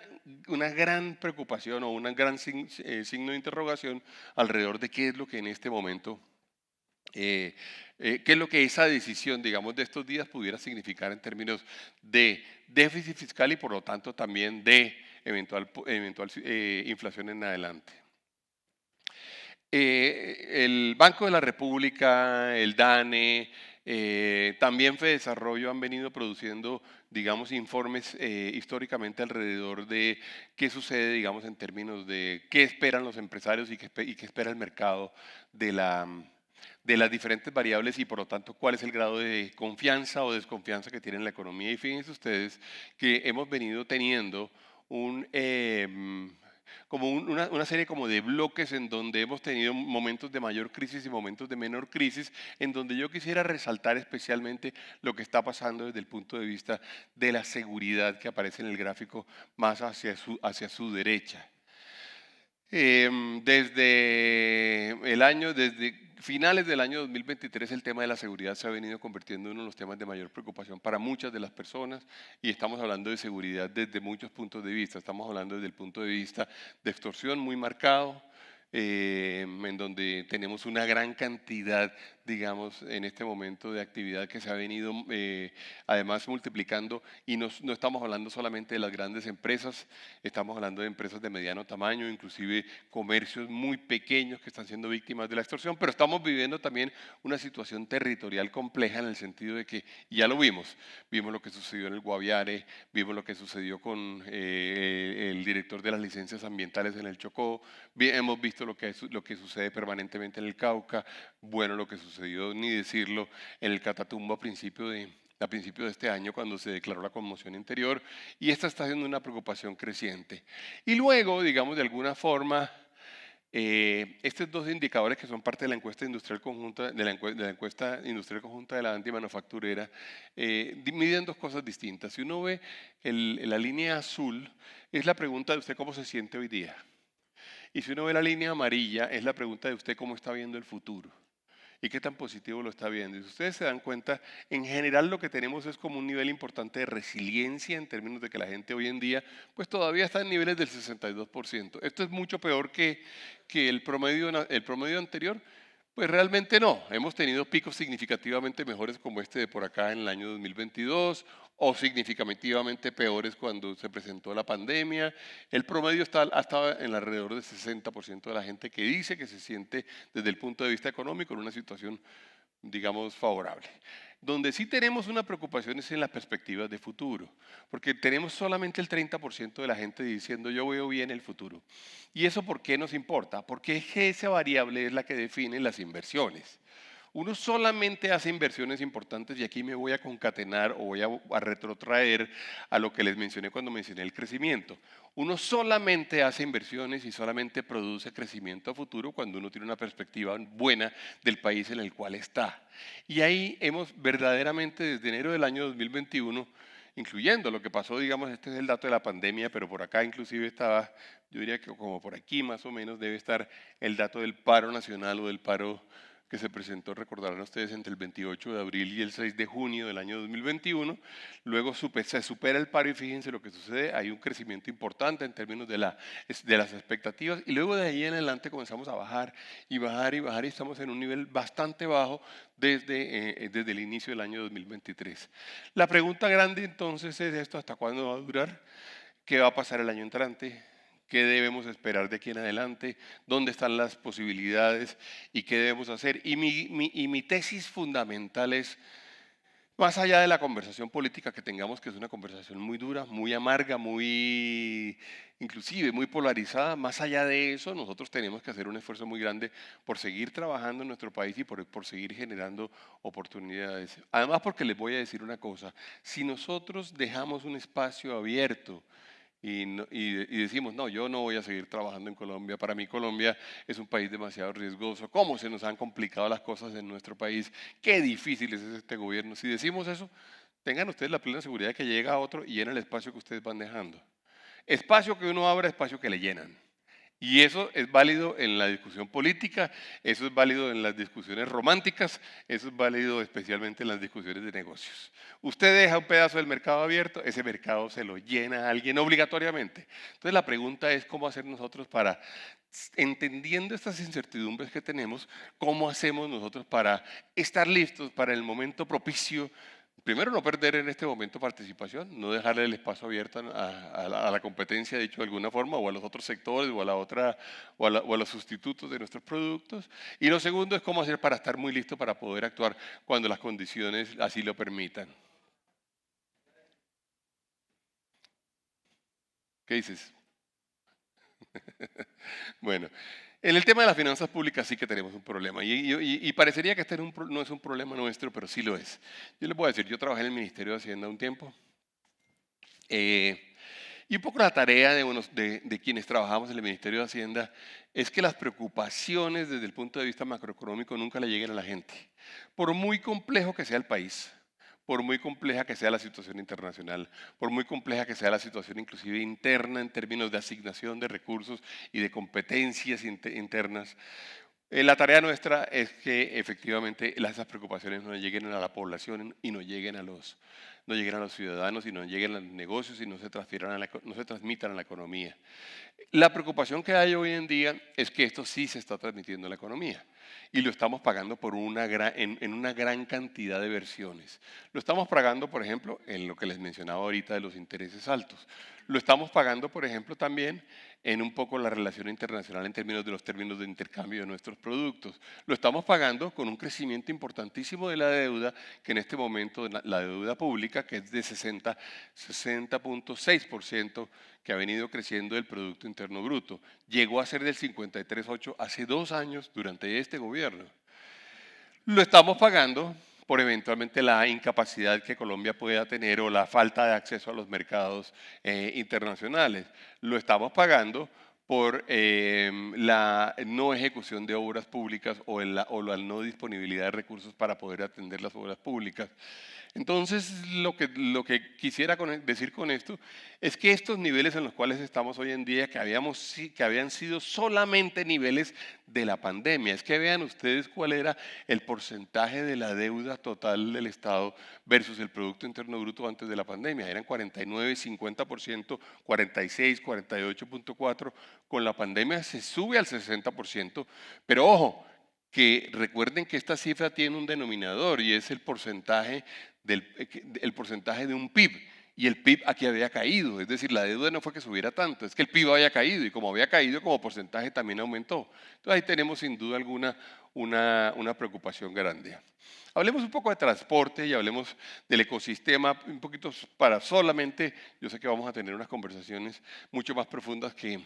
Speaker 2: gran preocupación o un gran signo de interrogación alrededor de qué es lo que en este momento qué es lo que esa decisión, digamos, de estos días pudiera significar en términos de déficit fiscal y por lo tanto también de eventual inflación en adelante. El Banco de la República, el DANE, también FEDesarrollo han venido produciendo, digamos, informes históricamente alrededor de qué sucede, digamos, en términos de qué esperan los empresarios y qué espera el mercado de las diferentes variables y por lo tanto cuál es el grado de confianza o desconfianza que tiene la economía. Y fíjense ustedes que hemos venido teniendo una serie como de bloques en donde hemos tenido momentos de mayor crisis y momentos de menor crisis, en donde yo quisiera resaltar especialmente lo que está pasando desde el punto de vista de la seguridad que aparece en el gráfico más hacia su derecha. Desde finales del año 2023 el tema de la seguridad se ha venido convirtiendo en uno de los temas de mayor preocupación para muchas de las personas y estamos hablando de seguridad desde muchos puntos de vista. Estamos hablando desde el punto de vista de extorsión muy marcado, en donde tenemos una gran cantidad, digamos, en este momento de actividad que se ha venido además multiplicando y no estamos hablando solamente de las grandes empresas, estamos hablando de empresas de mediano tamaño, inclusive comercios muy pequeños que están siendo víctimas de la extorsión, pero estamos viviendo también una situación territorial compleja en el sentido de que, y ya lo vimos lo que sucedió en el Guaviare, vimos lo que sucedió con el director de las licencias ambientales en el Chocó, hemos visto lo que sucede permanentemente en el Cauca, bueno, lo que sucedió, ni decirlo, en el Catatumbo a principio de este año cuando se declaró la conmoción interior y esta está siendo una preocupación creciente. Y luego, digamos, de alguna forma, estos dos indicadores que son parte de la encuesta industrial conjunta de la encuesta industrial conjunta de la antimanufacturera miden dos cosas distintas. Si uno ve la línea azul, es la pregunta de usted cómo se siente hoy día. Y si uno ve la línea amarilla, es la pregunta de usted cómo está viendo el futuro y qué tan positivo lo está viendo. Y si ustedes se dan cuenta, en general lo que tenemos es como un nivel importante de resiliencia en términos de que la gente hoy en día pues todavía está en niveles del 62%. Esto es mucho peor que el promedio anterior. Pues realmente no, hemos tenido picos significativamente mejores como este de por acá en el año 2022 o significativamente peores cuando se presentó la pandemia. El promedio ha estado en alrededor del 60% de la gente que dice que se siente desde el punto de vista económico en una situación, digamos, favorable. Donde sí tenemos una preocupación es en las perspectivas de futuro, porque tenemos solamente el 30% de la gente diciendo yo veo bien el futuro. ¿Y eso por qué nos importa? Porque es que esa variable es la que define las inversiones. Uno solamente hace inversiones importantes y aquí me voy a concatenar o voy a retrotraer a lo que les mencioné cuando mencioné el crecimiento. Uno solamente hace inversiones y solamente produce crecimiento a futuro cuando uno tiene una perspectiva buena del país en el cual está. Y ahí hemos verdaderamente desde enero del año 2021, incluyendo lo que pasó, digamos, este es el dato de la pandemia, pero por acá inclusive estaba, yo diría que como por aquí más o menos debe estar el dato del paro nacional o del paro que se presentó, recordarán ustedes, entre el 28 de abril y el 6 de junio del año 2021. Luego se supera el paro y fíjense lo que sucede, hay un crecimiento importante en términos de las expectativas y luego de ahí en adelante comenzamos a bajar y bajar y bajar y estamos en un nivel bastante bajo desde el inicio del año 2023. La pregunta grande entonces es esto: ¿hasta cuándo va a durar? ¿Qué va a pasar el año entrante? ¿Qué debemos esperar de aquí en adelante? ¿Dónde están las posibilidades? ¿Y qué debemos hacer? Y mi tesis fundamental es, más allá de la conversación política que tengamos, que es una conversación muy dura, muy amarga, muy inclusive muy polarizada, más allá de eso, nosotros tenemos que hacer un esfuerzo muy grande por seguir trabajando en nuestro país y por seguir generando oportunidades. Además, porque les voy a decir una cosa: si nosotros dejamos un espacio abierto y decimos, no, yo no voy a seguir trabajando en Colombia, para mí Colombia es un país demasiado riesgoso, cómo se nos han complicado las cosas en nuestro país, qué difícil es este gobierno. Si decimos eso, tengan ustedes la plena seguridad de que llega otro y llena el espacio que ustedes van dejando. Espacio que uno abre, espacio que le llenan. Y eso es válido en la discusión política, eso es válido en las discusiones románticas, eso es válido especialmente en las discusiones de negocios. Usted deja un pedazo del mercado abierto, ese mercado se lo llena a alguien obligatoriamente. Entonces la pregunta es cómo hacer nosotros para, entendiendo estas incertidumbres que tenemos, cómo hacemos nosotros para estar listos para el momento propicio. Primero, no perder en este momento participación, no dejarle el espacio abierto a la competencia, dicho de alguna forma, o a los otros sectores, o a la otra, o a los sustitutos de nuestros productos. Y lo segundo es cómo hacer para estar muy listo para poder actuar cuando las condiciones así lo permitan. ¿Qué dices? Bueno, en el tema de las finanzas públicas sí que tenemos un problema y parecería que este no es un problema nuestro, pero sí lo es. Yo les voy a decir, yo trabajé en el Ministerio de Hacienda un tiempo. Y un poco la tarea de quienes trabajamos en el Ministerio de Hacienda es que las preocupaciones desde el punto de vista macroeconómico nunca le lleguen a la gente. Por muy complejo que sea el país, por muy compleja que sea la situación internacional, por muy compleja que sea la situación inclusive interna en términos de asignación de recursos y de competencias internas, la tarea nuestra es que efectivamente esas preocupaciones no lleguen a la población y no lleguen a los ciudadanos y no lleguen a los negocios y no se transmitan a la economía. La preocupación que hay hoy en día es que esto sí se está transmitiendo a la economía y lo estamos pagando en una gran cantidad de versiones. Lo estamos pagando, por ejemplo, en lo que les mencionaba ahorita de los intereses altos. Lo estamos pagando, por ejemplo, también en un poco la relación internacional en términos de los términos de intercambio de nuestros productos. Lo estamos pagando con un crecimiento importantísimo de la deuda, que en este momento la deuda pública, que es de 60.6%, que ha venido creciendo del Producto Interno Bruto. Llegó a ser del 53.8 hace 2 años durante este gobierno. Lo estamos pagando por eventualmente la incapacidad que Colombia pueda tener o la falta de acceso a los mercados internacionales. Lo estamos pagando por la no ejecución de obras públicas o la no disponibilidad de recursos para poder atender las obras públicas. Entonces, lo que quisiera decir con esto es que estos niveles en los cuales estamos hoy en día, que habían sido solamente niveles de la pandemia, es que vean ustedes cuál era el porcentaje de la deuda total del Estado versus el Producto Interno Bruto antes de la pandemia. Eran 49, 50%, 46, 48.4%. Con la pandemia se sube al 60%, pero ojo, que recuerden que esta cifra tiene un denominador y es el porcentaje de un PIB. Y el PIB aquí había caído, es decir, la deuda no fue que subiera tanto, es que el PIB había caído y como había caído como porcentaje también aumentó. Entonces ahí tenemos sin duda alguna una preocupación grande. Hablemos un poco de transporte y hablemos del ecosistema, un poquito para solamente, yo sé que vamos a tener unas conversaciones mucho más profundas que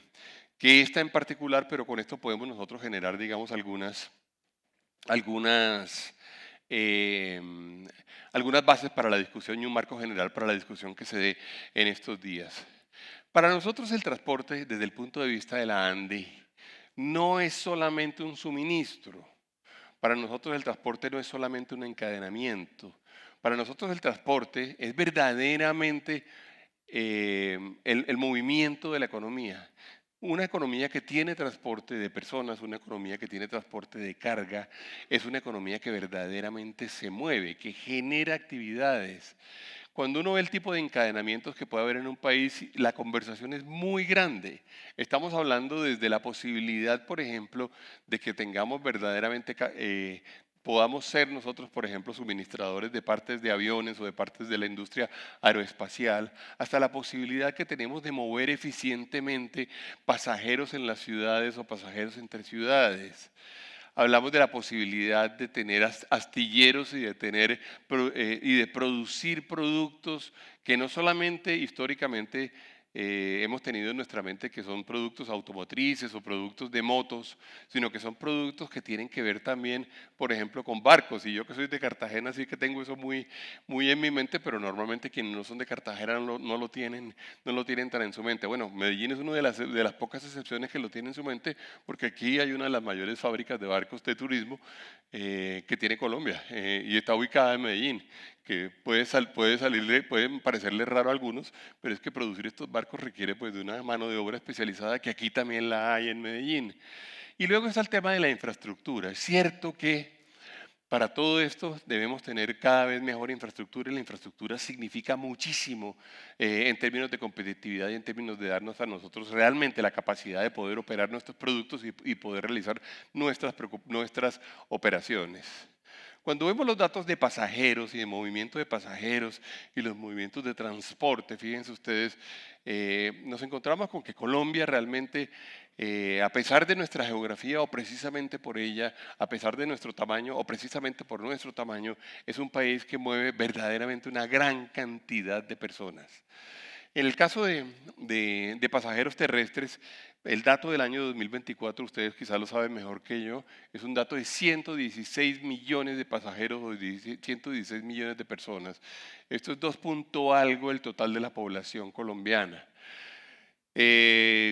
Speaker 2: esta en particular, pero con esto podemos nosotros generar, digamos, algunas eh, algunas bases para la discusión y un marco general para la discusión que se dé en estos días. Para nosotros el transporte, desde el punto de vista de la ANDI, no es solamente un suministro. Para nosotros el transporte no es solamente un encadenamiento. Para nosotros el transporte es verdaderamente el movimiento de la economía. Una economía que tiene transporte de personas, una economía que tiene transporte de carga, es una economía que verdaderamente se mueve, que genera actividades. Cuando uno ve el tipo de encadenamientos que puede haber en un país, la conversación es muy grande. Estamos hablando desde la posibilidad, por ejemplo, de que tengamos verdaderamente, podamos ser nosotros, por ejemplo, suministradores de partes de aviones o de partes de la industria aeroespacial, hasta la posibilidad que tenemos de mover eficientemente pasajeros en las ciudades o pasajeros entre ciudades. Hablamos de la posibilidad de tener astilleros y de tener y de producir productos que no solamente históricamente hemos tenido en nuestra mente que son productos automotrices o productos de motos, sino que son productos que tienen que ver también, por ejemplo, con barcos. Y yo que soy de Cartagena sí que tengo eso muy en mi mente, pero normalmente quienes no son de Cartagena no lo tienen tan en su mente. Bueno, Medellín es una de las pocas excepciones que lo tiene en su mente, porque aquí hay una de las mayores fábricas de barcos de turismo que tiene Colombia y está ubicada en Medellín, que pueden parecerle raro a algunos, pero es que producir estos barcos requiere pues de una mano de obra especializada que aquí también la hay en Medellín. Y luego está el tema de la infraestructura. Es cierto que para todo esto debemos tener cada vez mejor infraestructura y la infraestructura significa muchísimo en términos de competitividad y en términos de darnos a nosotros realmente la capacidad de poder operar nuestros productos y poder realizar nuestras operaciones. Cuando vemos los datos de pasajeros y de movimiento de pasajeros y los movimientos de transporte, fíjense ustedes, nos encontramos con que Colombia realmente, a pesar de nuestra geografía o precisamente por ella, a pesar de nuestro tamaño o precisamente por nuestro tamaño, es un país que mueve verdaderamente una gran cantidad de personas. En el caso de pasajeros terrestres, el dato del año 2024, ustedes quizás lo saben mejor que yo, es un dato de 116 millones de pasajeros o 116 millones de personas. Esto es 2 punto algo el total de la población colombiana.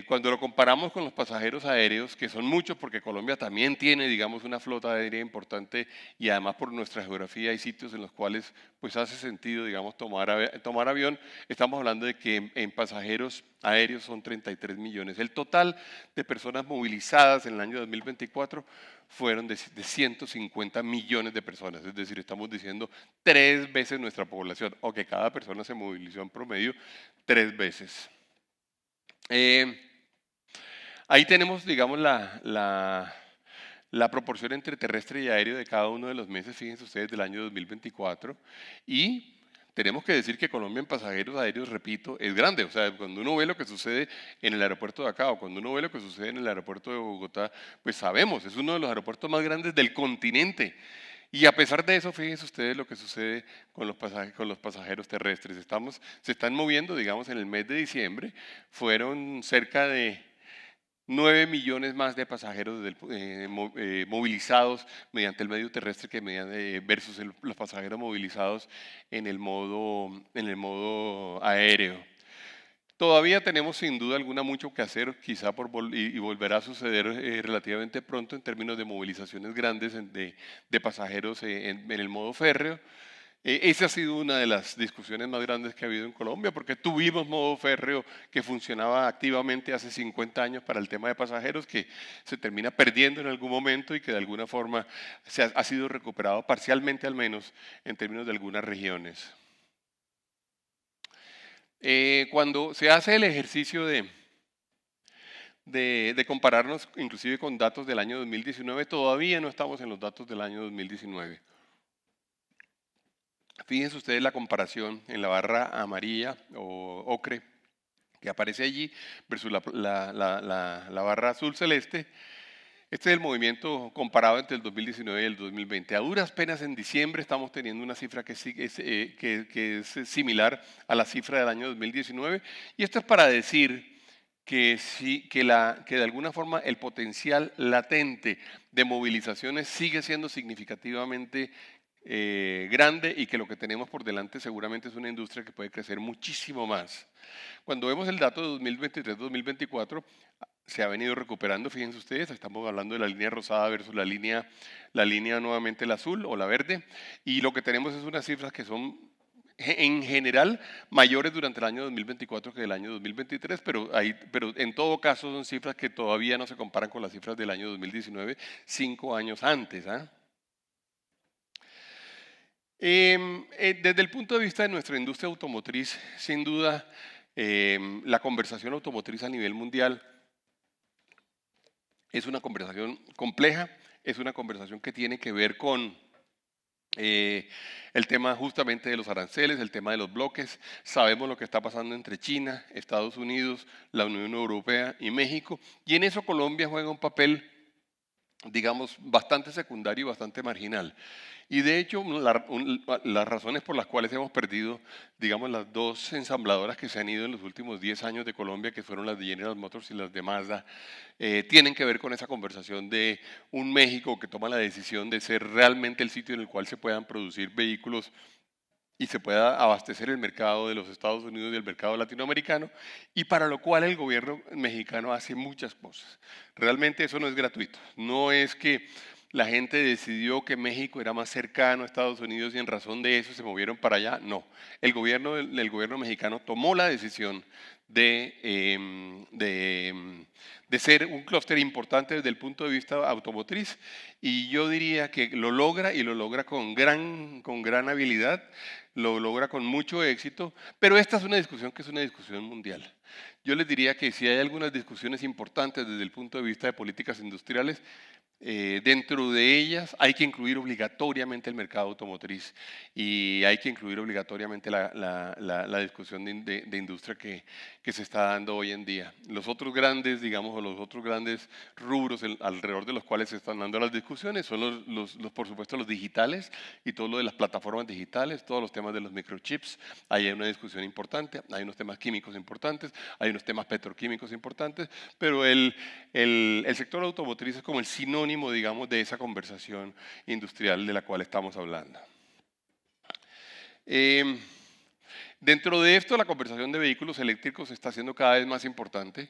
Speaker 2: Cuando lo comparamos con los pasajeros aéreos, que son muchos porque Colombia también tiene, digamos, una flota aérea importante y además por nuestra geografía hay sitios en los cuales pues hace sentido, digamos, tomar avión, estamos hablando de que en pasajeros aéreos son 33 millones. El total de personas movilizadas en el año 2024 fueron de 150 millones de personas, es decir, estamos diciendo 3 veces nuestra población, o que cada persona se movilizó en promedio 3 veces. Ahí tenemos, digamos, la proporción entre terrestre y aéreo de cada uno de los meses, fíjense ustedes, del año 2024. Y tenemos que decir que Colombia en pasajeros aéreos, repito, es grande. O sea, cuando uno ve lo que sucede en el aeropuerto de acá o cuando uno ve lo que sucede en el aeropuerto de Bogotá, pues sabemos, es uno de los aeropuertos más grandes del continente. Y a pesar de eso, fíjense ustedes lo que sucede con los pasajeros terrestres. Se están moviendo, digamos, en el mes de diciembre, fueron cerca de 9 millones más de pasajeros movilizados mediante el medio terrestre que versus los pasajeros movilizados en el modo aéreo. Todavía tenemos sin duda alguna mucho que hacer, quizá y volverá a suceder relativamente pronto en términos de movilizaciones grandes de pasajeros en el modo férreo. Esa ha sido una de las discusiones más grandes que ha habido en Colombia, porque tuvimos modo férreo que funcionaba activamente hace 50 años para el tema de pasajeros, que se termina perdiendo en algún momento y que de alguna forma ha sido recuperado parcialmente al menos en términos de algunas regiones. Cuando se hace el ejercicio de compararnos inclusive con datos del año 2019, todavía no estamos en los datos del año 2019. Fíjense ustedes la comparación en la barra amarilla o ocre que aparece allí versus la barra azul celeste. Este es el movimiento comparado entre el 2019 y el 2020. A duras penas en diciembre estamos teniendo una cifra que es similar a la cifra del año 2019. Y esto es para decir que, que de alguna forma el potencial latente de movilizaciones sigue siendo significativamente grande y que lo que tenemos por delante seguramente es una industria que puede crecer muchísimo más. Cuando vemos el dato de 2023-2024, se ha venido recuperando, fíjense ustedes, estamos hablando de la línea rosada versus la línea nuevamente la azul o la verde, y lo que tenemos es unas cifras que son en general mayores durante el año 2024 que el año 2023, pero en todo caso son cifras que todavía no se comparan con las cifras del año 2019, 5 años antes. Desde el punto de vista de nuestra industria automotriz, sin duda, la conversación automotriz a nivel mundial es una conversación compleja, es una conversación que tiene que ver con el tema justamente de los aranceles, el tema de los bloques. Sabemos lo que está pasando entre China, Estados Unidos, la Unión Europea y México, y en eso Colombia juega un papel, digamos, bastante secundario y bastante marginal. Y de hecho, las razones por las cuales hemos perdido, digamos, las dos ensambladoras que se han ido en los últimos 10 años de Colombia, que fueron las de General Motors y las de Mazda, tienen que ver con esa conversación de un México que toma la decisión de ser realmente el sitio en el cual se puedan producir vehículos y se pueda abastecer el mercado de los Estados Unidos y el mercado latinoamericano, y para lo cual el gobierno mexicano hace muchas cosas. Realmente eso no es gratuito, no es que la gente decidió que México era más cercano a Estados Unidos y en razón de eso se movieron para allá, no. El gobierno mexicano tomó la decisión de ser un clúster importante desde el punto de vista automotriz, y yo diría que lo logra, y lo logra con gran habilidad, lo logra con mucho éxito, pero esta es una discusión que es una discusión mundial. Yo les diría que si hay algunas discusiones importantes desde el punto de vista de políticas industriales, dentro de ellas hay que incluir obligatoriamente el mercado automotriz, y hay que incluir obligatoriamente la discusión de industria que se está dando hoy en día. Los otros grandes, digamos, o los otros grandes rubros alrededor de los cuales se están dando las discusiones son por supuesto, los digitales y todo lo de las plataformas digitales, todos los temas de los microchips. Ahí hay una discusión importante, hay unos temas químicos importantes, hay unos temas petroquímicos importantes, pero el sector automotriz es como el sinónimo, digamos, de esa conversación industrial de la cual estamos hablando. Dentro de esto, la conversación de vehículos eléctricos está siendo cada vez más importante,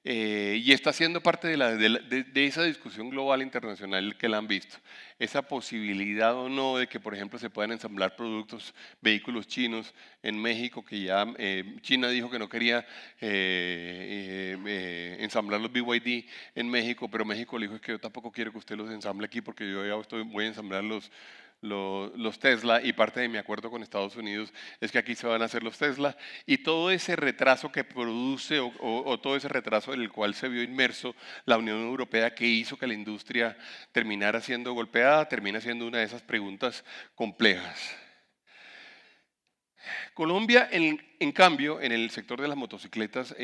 Speaker 2: y está siendo parte de esa discusión global internacional que la han visto. Esa posibilidad o no de que, por ejemplo, se puedan ensamblar vehículos chinos en México, que ya China dijo que no quería ensamblar los BYD en México, pero México le dijo que yo tampoco quiero que usted los ensamble aquí porque yo ya voy a ensamblar los Tesla, y parte de mi acuerdo con Estados Unidos es que aquí se van a hacer los Tesla, y todo ese retraso que produce o todo ese retraso en el cual se vio inmerso la Unión Europea, que hizo que la industria terminara siendo golpeada, termina siendo una de esas preguntas complejas. Colombia, en cambio, en el sector de las motocicletas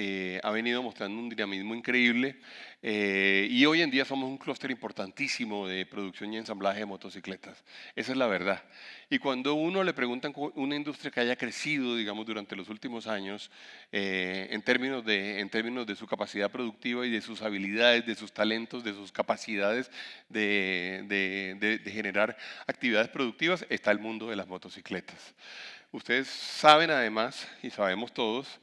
Speaker 2: ha venido mostrando un dinamismo increíble, y hoy en día somos un clúster importantísimo de producción y ensamblaje de motocicletas. Esa es la verdad. Y cuando uno le preguntan una industria que haya crecido, digamos, durante los últimos años, en términos de su capacidad productiva y de sus habilidades, de sus talentos, de sus capacidades de generar actividades productivas, está el mundo de las motocicletas. Ustedes saben además, y sabemos todos,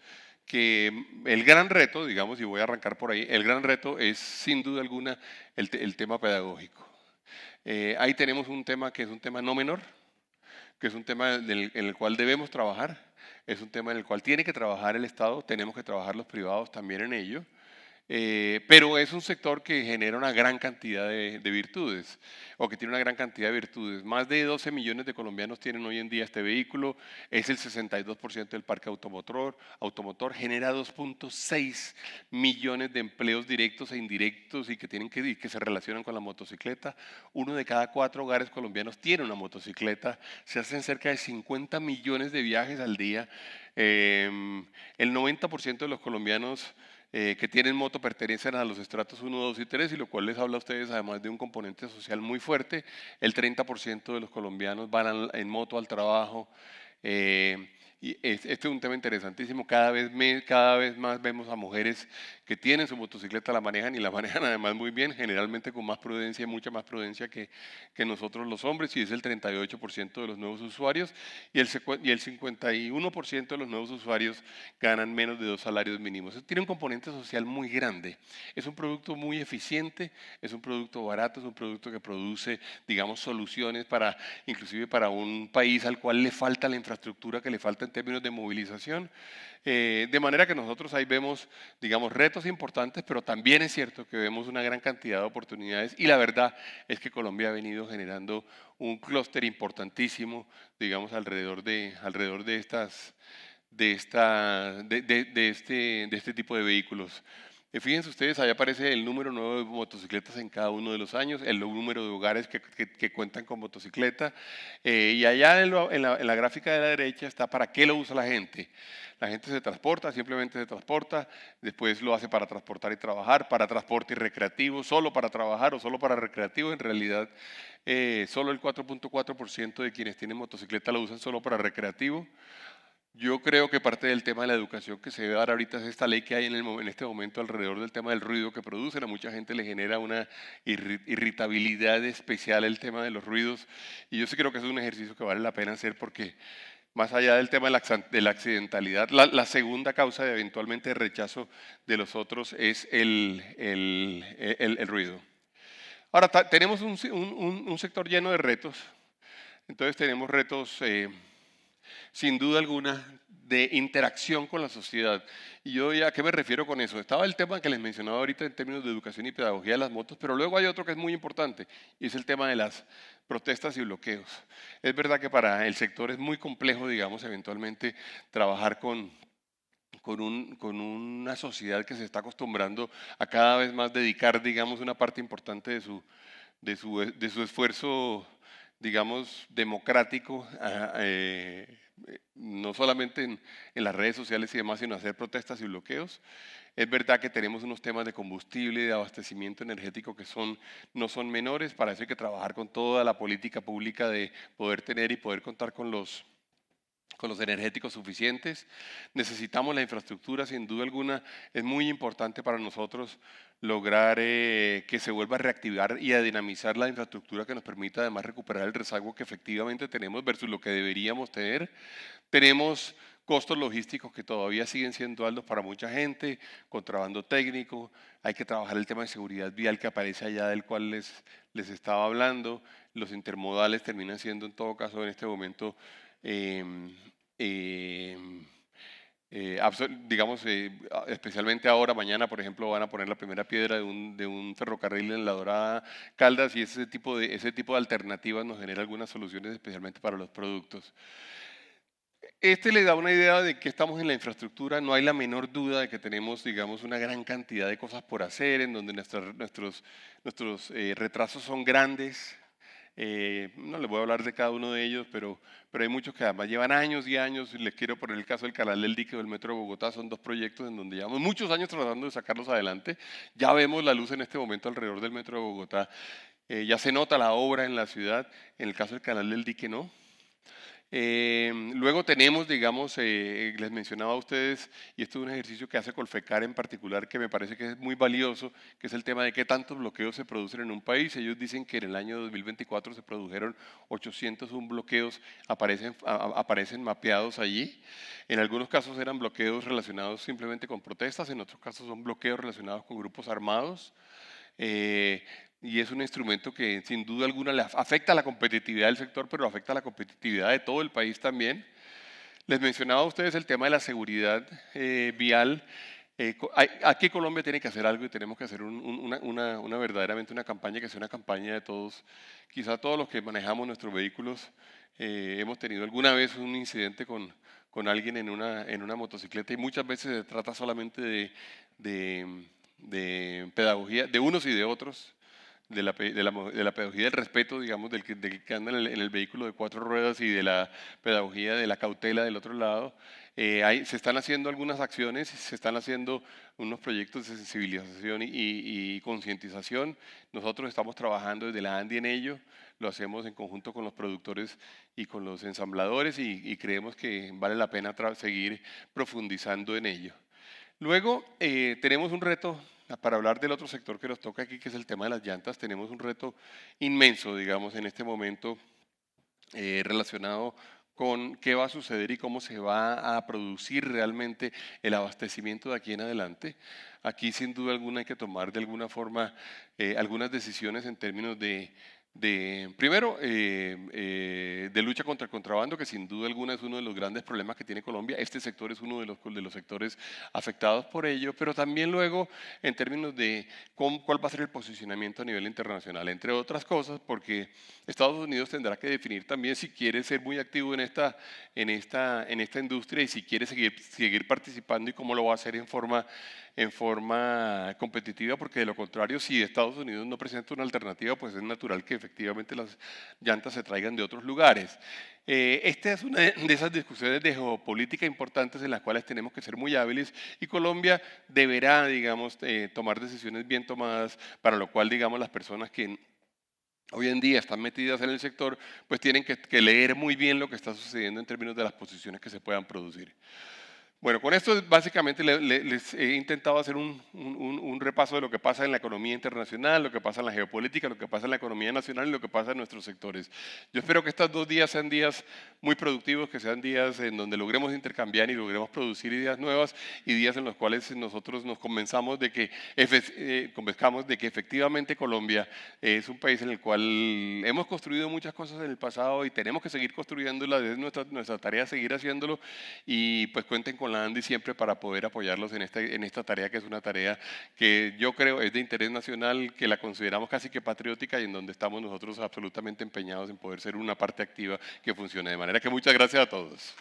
Speaker 2: que el gran reto, digamos, y voy a arrancar por ahí, el gran reto es sin duda alguna el tema pedagógico. Ahí tenemos un tema que es un tema no menor, que es un tema en el cual debemos trabajar, es un tema en el cual tiene que trabajar el Estado, tenemos que trabajar los privados también en ello. Pero es un sector que genera una gran cantidad de virtudes, o que tiene una gran cantidad de virtudes. Más de 12 millones de colombianos tienen hoy en día este vehículo, es el 62% del parque automotor, genera 2.6 millones de empleos directos e indirectos y que se relacionan con la motocicleta. 1 de cada 4 hogares colombianos tiene una motocicleta, se hacen cerca de 50 millones de viajes al día. El 90% de los colombianos que tienen moto pertenecen a los estratos 1, 2 y 3, y lo cual les habla a ustedes además de un componente social muy fuerte. El 30% de los colombianos van en moto al trabajo, Y este es un tema interesantísimo. Cada vez más vemos a mujeres que tienen su motocicleta, la manejan y la manejan además muy bien, generalmente con más prudencia, mucha más prudencia que nosotros los hombres, y es el 38% de los nuevos usuarios, y el 51% de los nuevos usuarios ganan menos de 2 salarios mínimos. Eso tiene un componente social muy grande. Es un producto muy eficiente, es un producto barato, es un producto que produce, digamos, soluciones para, inclusive para un país al cual le falta la infraestructura que le falta en términos de movilización. De manera que nosotros ahí vemos, digamos, retos importantes, pero también es cierto que vemos una gran cantidad de oportunidades, y la verdad es que Colombia ha venido generando un clúster importantísimo, digamos, alrededor de este tipo de vehículos. Fíjense ustedes, ahí aparece el número nuevo de motocicletas en cada uno de los años, el número de hogares que cuentan con motocicleta, y allá en la gráfica de la derecha está para qué lo usa la gente. La gente se transporta, simplemente se transporta, después lo hace para transportar y trabajar, para transporte y recreativo, solo para trabajar o solo para recreativo. En realidad, solo el 4.4% de quienes tienen motocicleta lo usan solo para recreativo. Yo creo que parte del tema de la educación que se debe dar ahorita es esta ley que hay en este momento alrededor del tema del ruido que producen. A mucha gente le genera una irritabilidad especial el tema de los ruidos, y yo sí creo que es un ejercicio que vale la pena hacer, porque más allá del tema de la accidentalidad, la segunda causa de eventualmente rechazo de los otros es el ruido. Ahora, tenemos un sector lleno de retos. Entonces tenemos retos, sin duda alguna, de interacción con la sociedad. Y yo, ¿a qué me refiero con eso? Estaba el tema que les mencionaba ahorita en términos de educación y pedagogía de las motos, pero luego hay otro que es muy importante, y es el tema de las protestas y bloqueos. Es verdad que para el sector es muy complejo, digamos, eventualmente trabajar con una sociedad que se está acostumbrando a cada vez más dedicar, digamos, una parte importante de su esfuerzo, digamos, democrático, no solamente en las redes sociales y demás, sino hacer protestas y bloqueos. Es verdad que tenemos unos temas de combustible, de abastecimiento energético que no son menores. Para eso hay que trabajar con toda la política pública de poder tener y poder contar con los energéticos suficientes. Necesitamos la infraestructura, sin duda alguna. Es muy importante para nosotros lograr que se vuelva a reactivar y a dinamizar la infraestructura que nos permita además recuperar el rezago que efectivamente tenemos versus lo que deberíamos tener. Tenemos costos logísticos que todavía siguen siendo altos para mucha gente, contrabando técnico, hay que trabajar el tema de seguridad vial que aparece allá, del cual les estaba hablando. Los intermodales terminan siendo en todo caso en este momento, digamos, especialmente ahora, mañana, por ejemplo, van a poner la primera piedra de un ferrocarril en La Dorada, Caldas, y ese tipo de alternativas nos genera algunas soluciones, especialmente para los productos. Este le da una idea de que estamos en la infraestructura. No hay la menor duda de que tenemos, digamos, una gran cantidad de cosas por hacer, en donde nuestros retrasos son grandes. No les voy a hablar de cada uno de ellos, pero hay muchos que además llevan años y años. Les quiero poner el caso del Canal del Dique o del Metro de Bogotá. Son dos proyectos en donde llevamos muchos años tratando de sacarlos adelante. Ya vemos la luz en este momento alrededor del Metro de Bogotá. Ya se nota la obra en la ciudad. En el caso del Canal del Dique, no. Luego tenemos, digamos, les mencionaba a ustedes, y esto es un ejercicio que hace Colfecar en particular, que me parece que es muy valioso, que es el tema de qué tantos bloqueos se producen en un país. Ellos dicen que en el año 2024 se produjeron 801 bloqueos, aparecen mapeados allí. En algunos casos eran bloqueos relacionados simplemente con protestas, en otros casos son bloqueos relacionados con grupos armados. Y es un instrumento que sin duda alguna le afecta a la competitividad del sector, pero afecta a la competitividad de todo el país también. Les mencionaba a ustedes el tema de la seguridad vial. Aquí Colombia tiene que hacer algo, y tenemos que hacer verdaderamente una campaña que sea una campaña de todos. Quizá todos los que manejamos nuestros vehículos hemos tenido alguna vez un incidente con alguien en una motocicleta, y muchas veces se trata solamente de pedagogía de unos y de otros. de la pedagogía del respeto, digamos, del que anda en el vehículo de 4 ruedas y de la pedagogía de la cautela del otro lado. Se están haciendo algunas acciones, se están haciendo unos proyectos de sensibilización y concientización. Nosotros estamos trabajando desde la ANDI en ello, lo hacemos en conjunto con los productores y con los ensambladores y creemos que vale la pena seguir profundizando en ello. Luego tenemos un reto, para hablar del otro sector que nos toca aquí, que es el tema de las llantas. Tenemos un reto inmenso, digamos, en este momento relacionado con qué va a suceder y cómo se va a producir realmente el abastecimiento de aquí en adelante. Aquí sin duda alguna hay que tomar de alguna forma algunas decisiones en términos primero, de lucha contra el contrabando, que sin duda alguna es uno de los grandes problemas que tiene Colombia. Este sector es uno de los sectores afectados por ello, pero también luego en términos de cuál va a ser el posicionamiento a nivel internacional, entre otras cosas, porque Estados Unidos tendrá que definir también si quiere ser muy activo en esta industria y si quiere seguir participando y cómo lo va a hacer en forma competitiva, porque de lo contrario, si Estados Unidos no presenta una alternativa, pues es natural que efectivamente las llantas se traigan de otros lugares. Esta es una de esas discusiones de geopolítica importantes en las cuales tenemos que ser muy hábiles y Colombia deberá, digamos, tomar decisiones bien tomadas, para lo cual, digamos, las personas que hoy en día están metidas en el sector, pues tienen que leer muy bien lo que está sucediendo en términos de las posiciones que se puedan producir. Bueno, con esto básicamente les he intentado hacer un repaso de lo que pasa en la economía internacional, lo que pasa en la geopolítica, lo que pasa en la economía nacional y lo que pasa en nuestros sectores. Yo espero que estos 2 días sean días muy productivos, que sean días en donde logremos intercambiar y logremos producir ideas nuevas y días en los cuales nosotros nos convenzamos de que efectivamente Colombia es un país en el cual hemos construido muchas cosas en el pasado y tenemos que seguir construyéndolas. Es nuestra tarea seguir haciéndolo y pues cuenten con la ANDI siempre para poder apoyarlos en esta tarea, que es una tarea que yo creo es de interés nacional, que la consideramos casi que patriótica y en donde estamos nosotros absolutamente empeñados en poder ser una parte activa que funcione. De manera que muchas gracias a todos.